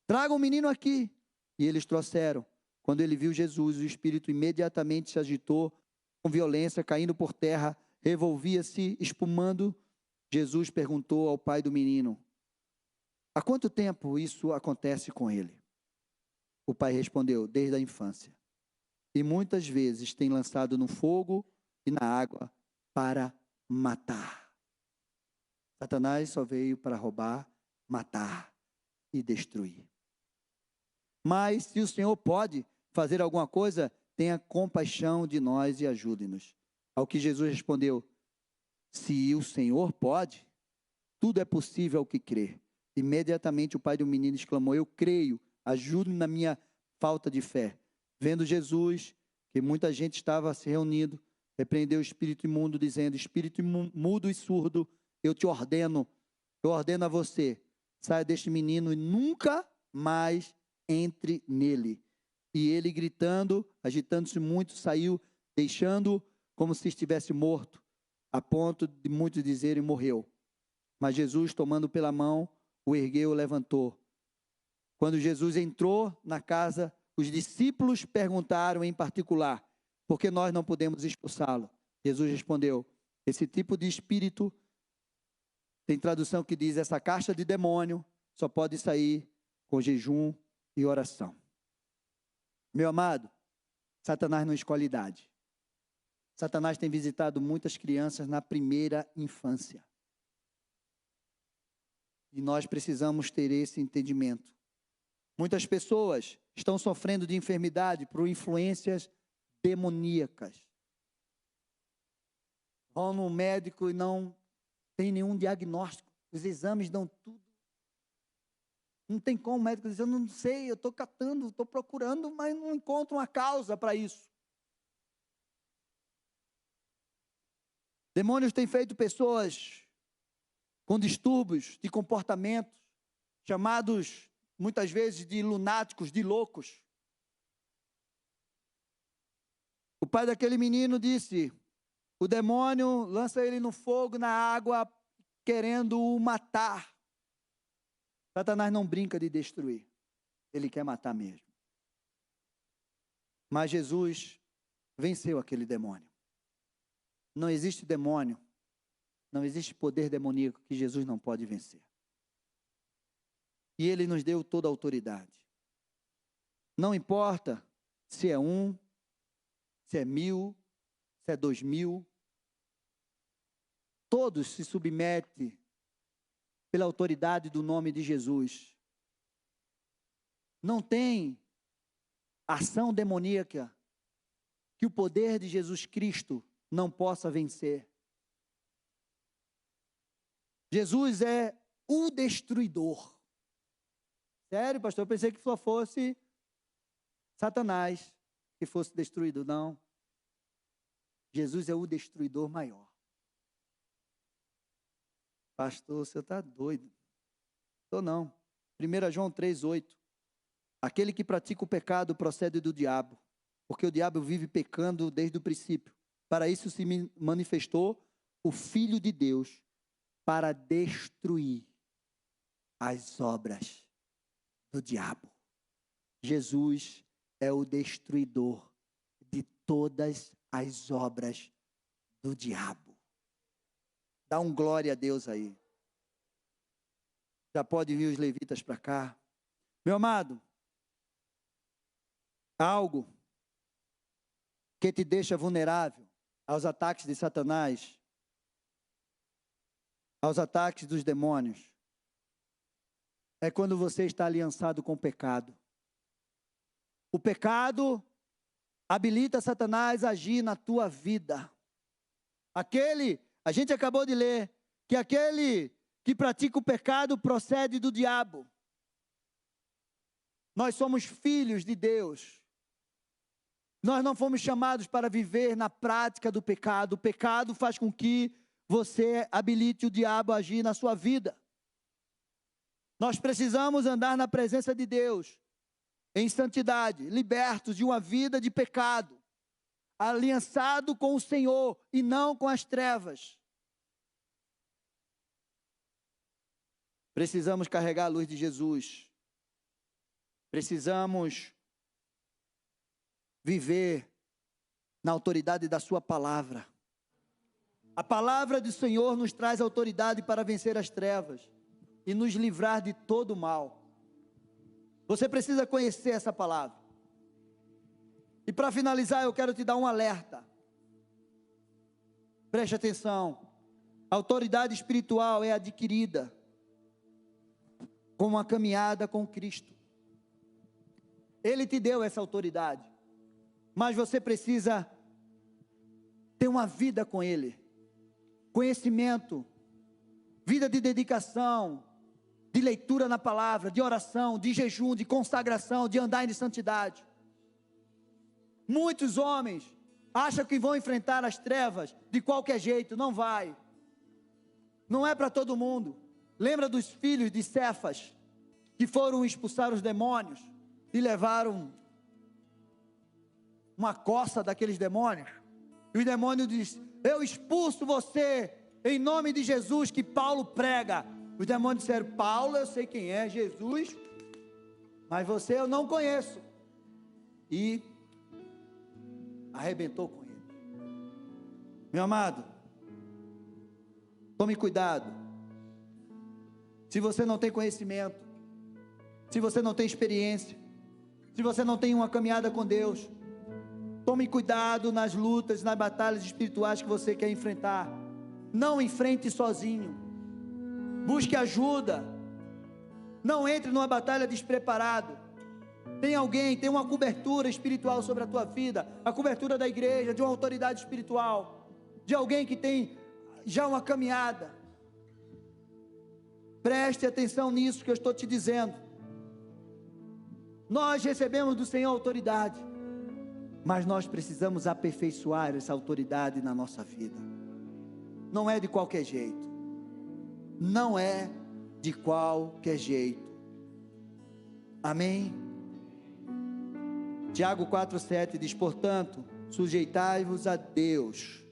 Tragam o menino aqui. E eles trouxeram. Quando ele viu Jesus, o espírito imediatamente se agitou com violência, caindo por terra, revolvia-se, espumando. Jesus perguntou ao pai do menino: há quanto tempo isso acontece com ele? O pai respondeu: desde a infância. E muitas vezes tem lançado no fogo e na água para matar. Satanás só veio para roubar, matar e destruir. Mas se o Senhor pode fazer alguma coisa, tenha compaixão de nós e ajude-nos. Ao que Jesus respondeu: se o Senhor pode, tudo é possível ao que crer. Imediatamente o pai do menino exclamou: eu creio, ajude-me na minha falta de fé. Vendo Jesus, que muita gente estava se reunindo, repreendeu o espírito imundo, dizendo: espírito mudo e surdo, eu ordeno a você, saia deste menino e nunca mais entre nele. E ele, gritando, agitando-se muito, saiu, deixando-o como se estivesse morto, a ponto de muitos dizerem: morreu. Mas Jesus, tomando pela mão, o ergueu e levantou. Quando Jesus entrou na casa, os discípulos perguntaram em particular: por que nós não podemos expulsá-lo? Jesus respondeu: esse tipo de espírito, tem tradução que diz, essa caixa de demônio só pode sair com jejum e oração. Meu amado, Satanás não escolhe idade. Satanás tem visitado muitas crianças na primeira infância. E nós precisamos ter esse entendimento. Muitas pessoas estão sofrendo de enfermidade por influências demoníacas. Vão no médico e não tem nenhum diagnóstico. Os exames dão tudo. Não tem como o médico dizer, eu não sei, eu estou catando, estou procurando, mas não encontro uma causa para isso. Demônios têm feito pessoas com distúrbios de comportamento, chamados muitas vezes de lunáticos, de loucos. O pai daquele menino disse, o demônio lança ele no fogo, na água, querendo o matar. Satanás não brinca de destruir, ele quer matar mesmo. Mas Jesus venceu aquele demônio. Não existe demônio, não existe poder demoníaco que Jesus não pode vencer. E Ele nos deu toda a autoridade. Não importa se é 1, se é 1000, se é 2000. Todos se submetem pela autoridade do nome de Jesus. Não tem ação demoníaca que o poder de Jesus Cristo não possa vencer. Jesus é o destruidor. Sério, pastor, eu pensei que só fosse Satanás que fosse destruído. Não. Jesus é o destruidor maior. Pastor, você está doido. Estou não. 1 João 3,8. Aquele que pratica o pecado procede do diabo, porque o diabo vive pecando desde o princípio. Para isso se manifestou o Filho de Deus, para destruir as obras do diabo. Jesus é o destruidor de todas as obras do diabo. Dá um glória a Deus aí. Já pode vir os levitas para cá. Meu amado, algo que te deixa vulnerável aos ataques de Satanás, aos ataques dos demônios, é quando você está aliançado com o pecado. O pecado habilita Satanás a agir na tua vida. A gente acabou de ler, que aquele que pratica o pecado procede do diabo. Nós somos filhos de Deus. Nós não fomos chamados para viver na prática do pecado. O pecado faz com que você habilite o diabo a agir na sua vida. Nós precisamos andar na presença de Deus, em santidade, libertos de uma vida de pecado, aliançado com o Senhor e não com as trevas. Precisamos carregar a luz de Jesus. Precisamos viver na autoridade da sua palavra. A palavra do Senhor nos traz autoridade para vencer as trevas e nos livrar de todo o mal. Você precisa conhecer essa palavra. E para finalizar, eu quero te dar um alerta. Preste atenção. A autoridade espiritual é adquirida com uma caminhada com Cristo. Ele te deu essa autoridade, mas você precisa ter uma vida com Ele. Conhecimento, vida de dedicação, de leitura na palavra, de oração, de jejum, de consagração, de andar em santidade. Muitos homens acham que vão enfrentar as trevas de qualquer jeito. Não vai. Não é para todo mundo. Lembra dos filhos de Cefas, que foram expulsar os demônios e levaram uma coça daqueles demônios? E o demônio diz: eu expulso você em nome de Jesus que Paulo prega. Os demônios disseram: Paulo eu sei quem é, Jesus, mas você eu não conheço. E arrebentou com ele. Meu amado, tome cuidado. Se você não tem conhecimento, se você não tem experiência, se você não tem uma caminhada com Deus, tome cuidado nas lutas, nas batalhas espirituais que você quer enfrentar. Não enfrente sozinho. Busque ajuda. Não entre numa batalha despreparado. Tem alguém, tem uma cobertura espiritual sobre a tua vida, a cobertura da igreja, de uma autoridade espiritual, de alguém que tem já uma caminhada. Preste atenção nisso que eu estou te dizendo. Nós recebemos do Senhor autoridade, mas nós precisamos aperfeiçoar essa autoridade na nossa vida. Não é de qualquer jeito. Não é de qualquer jeito. Amém? Tiago 4,7 diz: portanto, sujeitai-vos a Deus,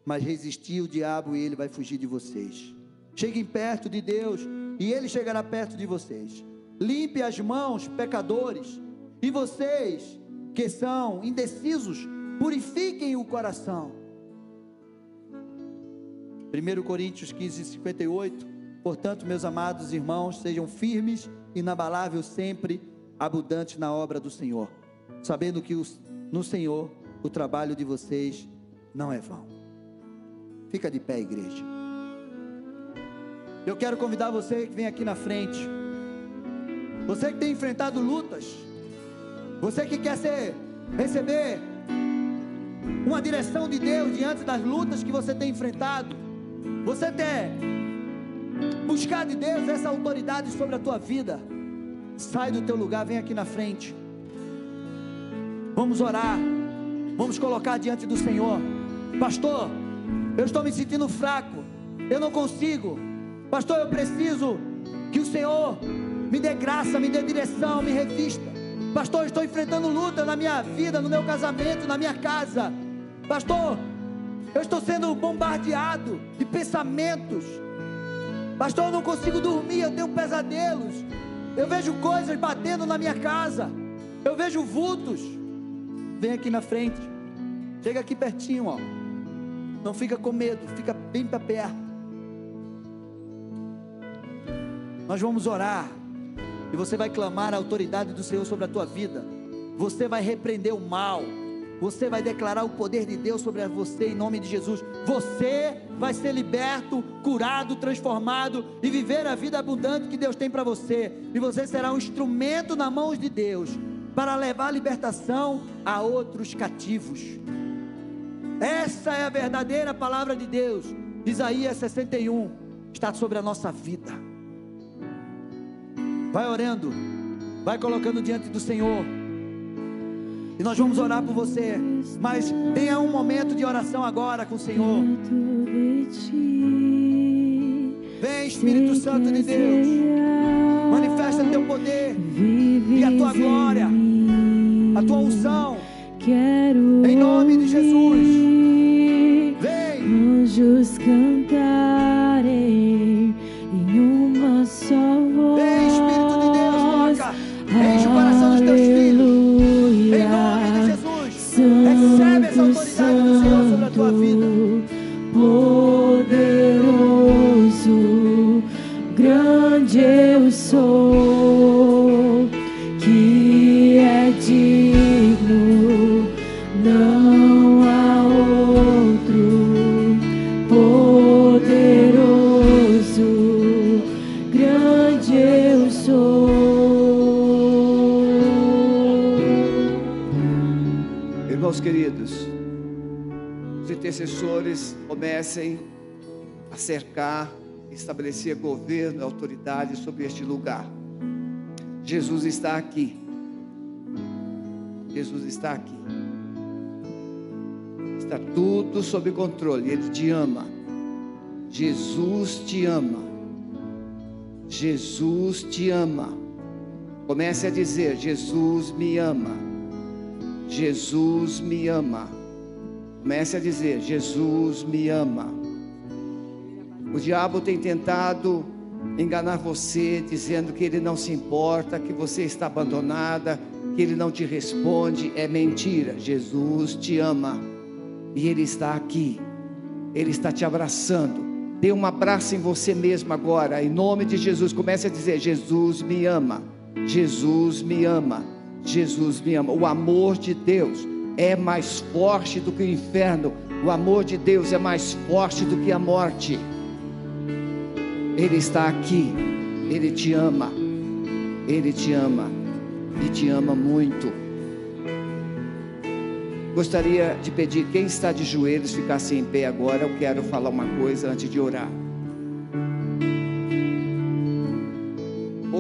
mas resisti o diabo e ele vai fugir de vocês. Cheguem perto de Deus e ele chegará perto de vocês. Limpe as mãos, pecadores, e vocês que são indecisos, purifiquem o coração. 1 Coríntios 15:58. Portanto, meus amados irmãos, sejam firmes, inabaláveis sempre, abundantes na obra do Senhor, sabendo que no Senhor o trabalho de vocês não é vão. Fica de pé, igreja. Eu quero convidar você que vem aqui na frente. Você que tem enfrentado lutas, você que quer receber uma direção de Deus diante das lutas que você tem enfrentado, você quer buscar de Deus essa autoridade sobre a tua vida, sai do teu lugar, vem aqui na frente. Vamos orar, vamos colocar diante do Senhor. Pastor, eu estou me sentindo fraco, eu não consigo. Pastor, eu preciso que o Senhor me dê graça, me dê direção, me revista. Pastor, eu estou enfrentando luta na minha vida, no meu casamento, na minha casa. Pastor, eu estou sendo bombardeado de pensamentos. Pastor, eu não consigo dormir, eu tenho pesadelos. Eu vejo coisas batendo na minha casa. Eu vejo vultos. Vem aqui na frente. Chega aqui pertinho, ó. Não fica com medo, fica bem para perto. Nós vamos orar. E você vai clamar a autoridade do Senhor sobre a tua vida. Você vai repreender o mal. Você vai declarar o poder de Deus sobre você em nome de Jesus. Você vai ser liberto, curado, transformado e viver a vida abundante que Deus tem para você. E você será um instrumento na mão de Deus para levar a libertação a outros cativos. Essa é a verdadeira palavra de Deus. Isaías 61 está sobre a nossa vida. Vai orando, vai colocando diante do Senhor. E nós vamos orar por você. Mas tenha um momento de oração agora com o Senhor. Vem, Espírito Santo de Deus. Manifesta o teu poder e a tua glória, a tua unção. Em nome de Jesus. Vem. Anjos cantarem em uma só voz. Vem, Espírito de Deus, toca. Enche o coração dos teus filhos. Em nome de Jesus. Recebe essa autoridade do Senhor sobre a tua vida. Poderoso, grande eu sou, que é digno, não há outro. Poderoso, grande eu sou. Irmãos queridos, os intercessores comecem a cercar, estabelecer governo e autoridade sobre este lugar. Jesus está aqui. Jesus está aqui. Está tudo sob controle. Ele te ama. Jesus te ama. Jesus te ama. Comece a dizer: Jesus me ama. Jesus me ama. Comece a dizer: Jesus me ama. O diabo tem tentado enganar você, dizendo que ele não se importa, que você está abandonada, que ele não te responde. É mentira. Jesus te ama e ele está aqui. Ele está te abraçando. Dê um abraço em você mesmo agora, em nome de Jesus. Comece a dizer: Jesus me ama. Jesus me ama. Jesus me ama. O amor de Deus é mais forte do que o inferno. O amor de Deus é mais forte do que a morte. Ele está aqui. Ele te ama. Ele te ama e te ama muito. Gostaria de pedir quem está de joelhos ficasse em pé agora. Eu quero falar uma coisa antes de orar.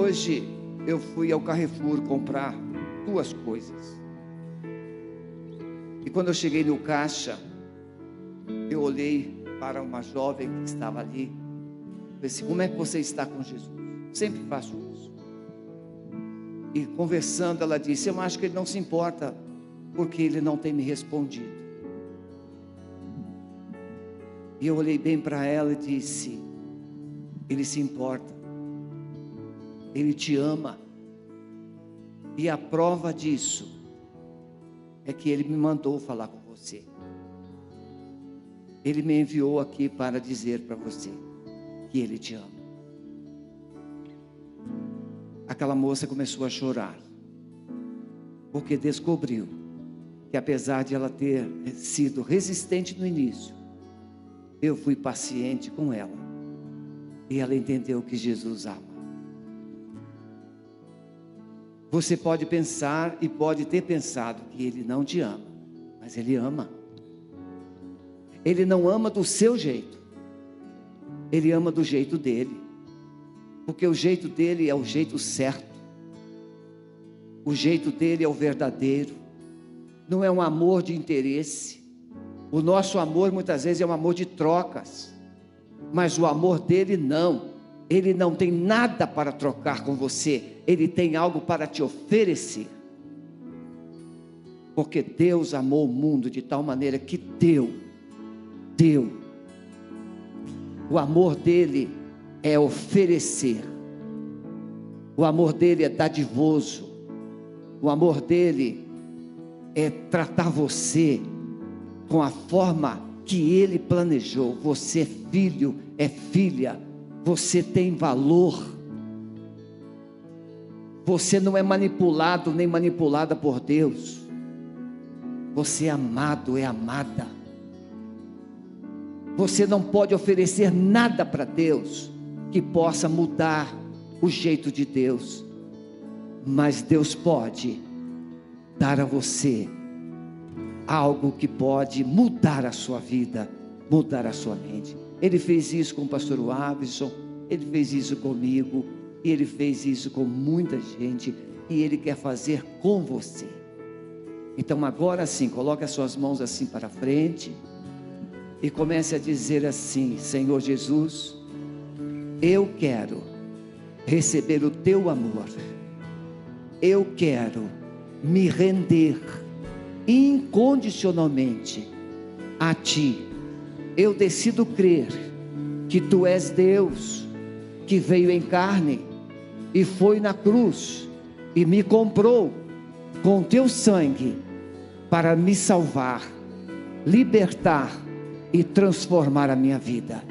Hoje eu fui ao Carrefour comprar 2 coisas. E quando eu cheguei no caixa, eu olhei para uma jovem que estava ali. Falei assim: como é que você está com Jesus? Sempre faço isso. E conversando, ela disse: eu acho que ele não se importa, porque ele não tem me respondido. E eu olhei bem para ela e disse: ele se importa, ele te ama. E a prova disso é que ele me mandou falar com você. Ele me enviou aqui para dizer para você que ele te ama. Aquela moça começou a chorar, porque descobriu que, apesar de ela ter sido resistente no início, eu fui paciente com ela, e ela entendeu que Jesus ama. Você pode pensar e pode ter pensado que ele não te ama, mas ele ama. Ele não ama do seu jeito, ele ama do jeito dele, porque o jeito dele é o jeito certo, o jeito dele é o verdadeiro, não é um amor de interesse. O nosso amor muitas vezes é um amor de trocas, mas o amor dele não. Ele não tem nada para trocar com você, ele tem algo para te oferecer. Porque Deus amou o mundo de tal maneira que deu. O amor dele é oferecer. O amor dele é dadivoso. O amor dele é tratar você com a forma que ele planejou. Você é filho, é filha. Você tem valor. Você não é manipulado nem manipulada por Deus. Você é amado, é amada. Você não pode oferecer nada para Deus que possa mudar o jeito de Deus, mas Deus pode dar a você algo que pode mudar a sua vida, mudar a sua mente. Ele fez isso com o pastor Wavison, ele fez isso comigo, e ele fez isso com muita gente, e ele quer fazer com você. Então agora sim, coloque as suas mãos assim para frente, e comece a dizer assim: Senhor Jesus, eu quero receber o teu amor, eu quero me render incondicionalmente a ti. Eu decido crer que tu és Deus, que veio em carne e foi na cruz e me comprou com teu sangue para me salvar, libertar e transformar a minha vida.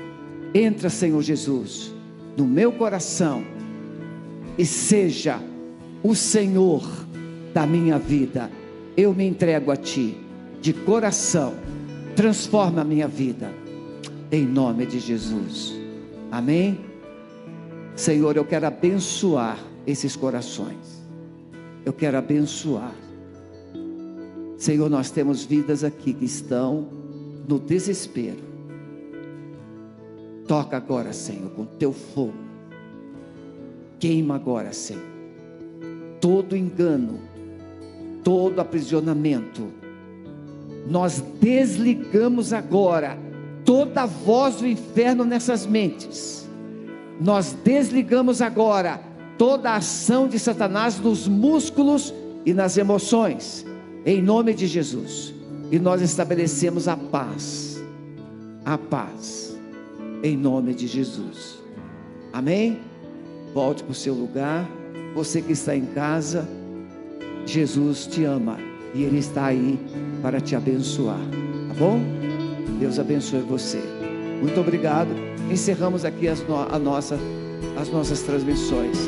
Entra, Senhor Jesus, no meu coração e seja o Senhor da minha vida. Eu me entrego a ti de coração. Transforma a minha vida, em nome de Jesus, amém? Senhor, eu quero abençoar esses corações, eu quero abençoar. Senhor, nós temos vidas aqui que estão no desespero. Toca agora, Senhor, com teu fogo, queima agora, Senhor, todo engano, todo aprisionamento. Nós desligamos agora toda voz do inferno nessas mentes. Nós desligamos agora toda a ação de Satanás nos músculos e nas emoções, em nome de Jesus. E nós estabelecemos a paz, em nome de Jesus, amém? Volte para o seu lugar. Você que está em casa, Jesus te ama e Ele está aí para te abençoar, tá bom? Deus abençoe você. Muito obrigado. Encerramos aqui as nossas transmissões.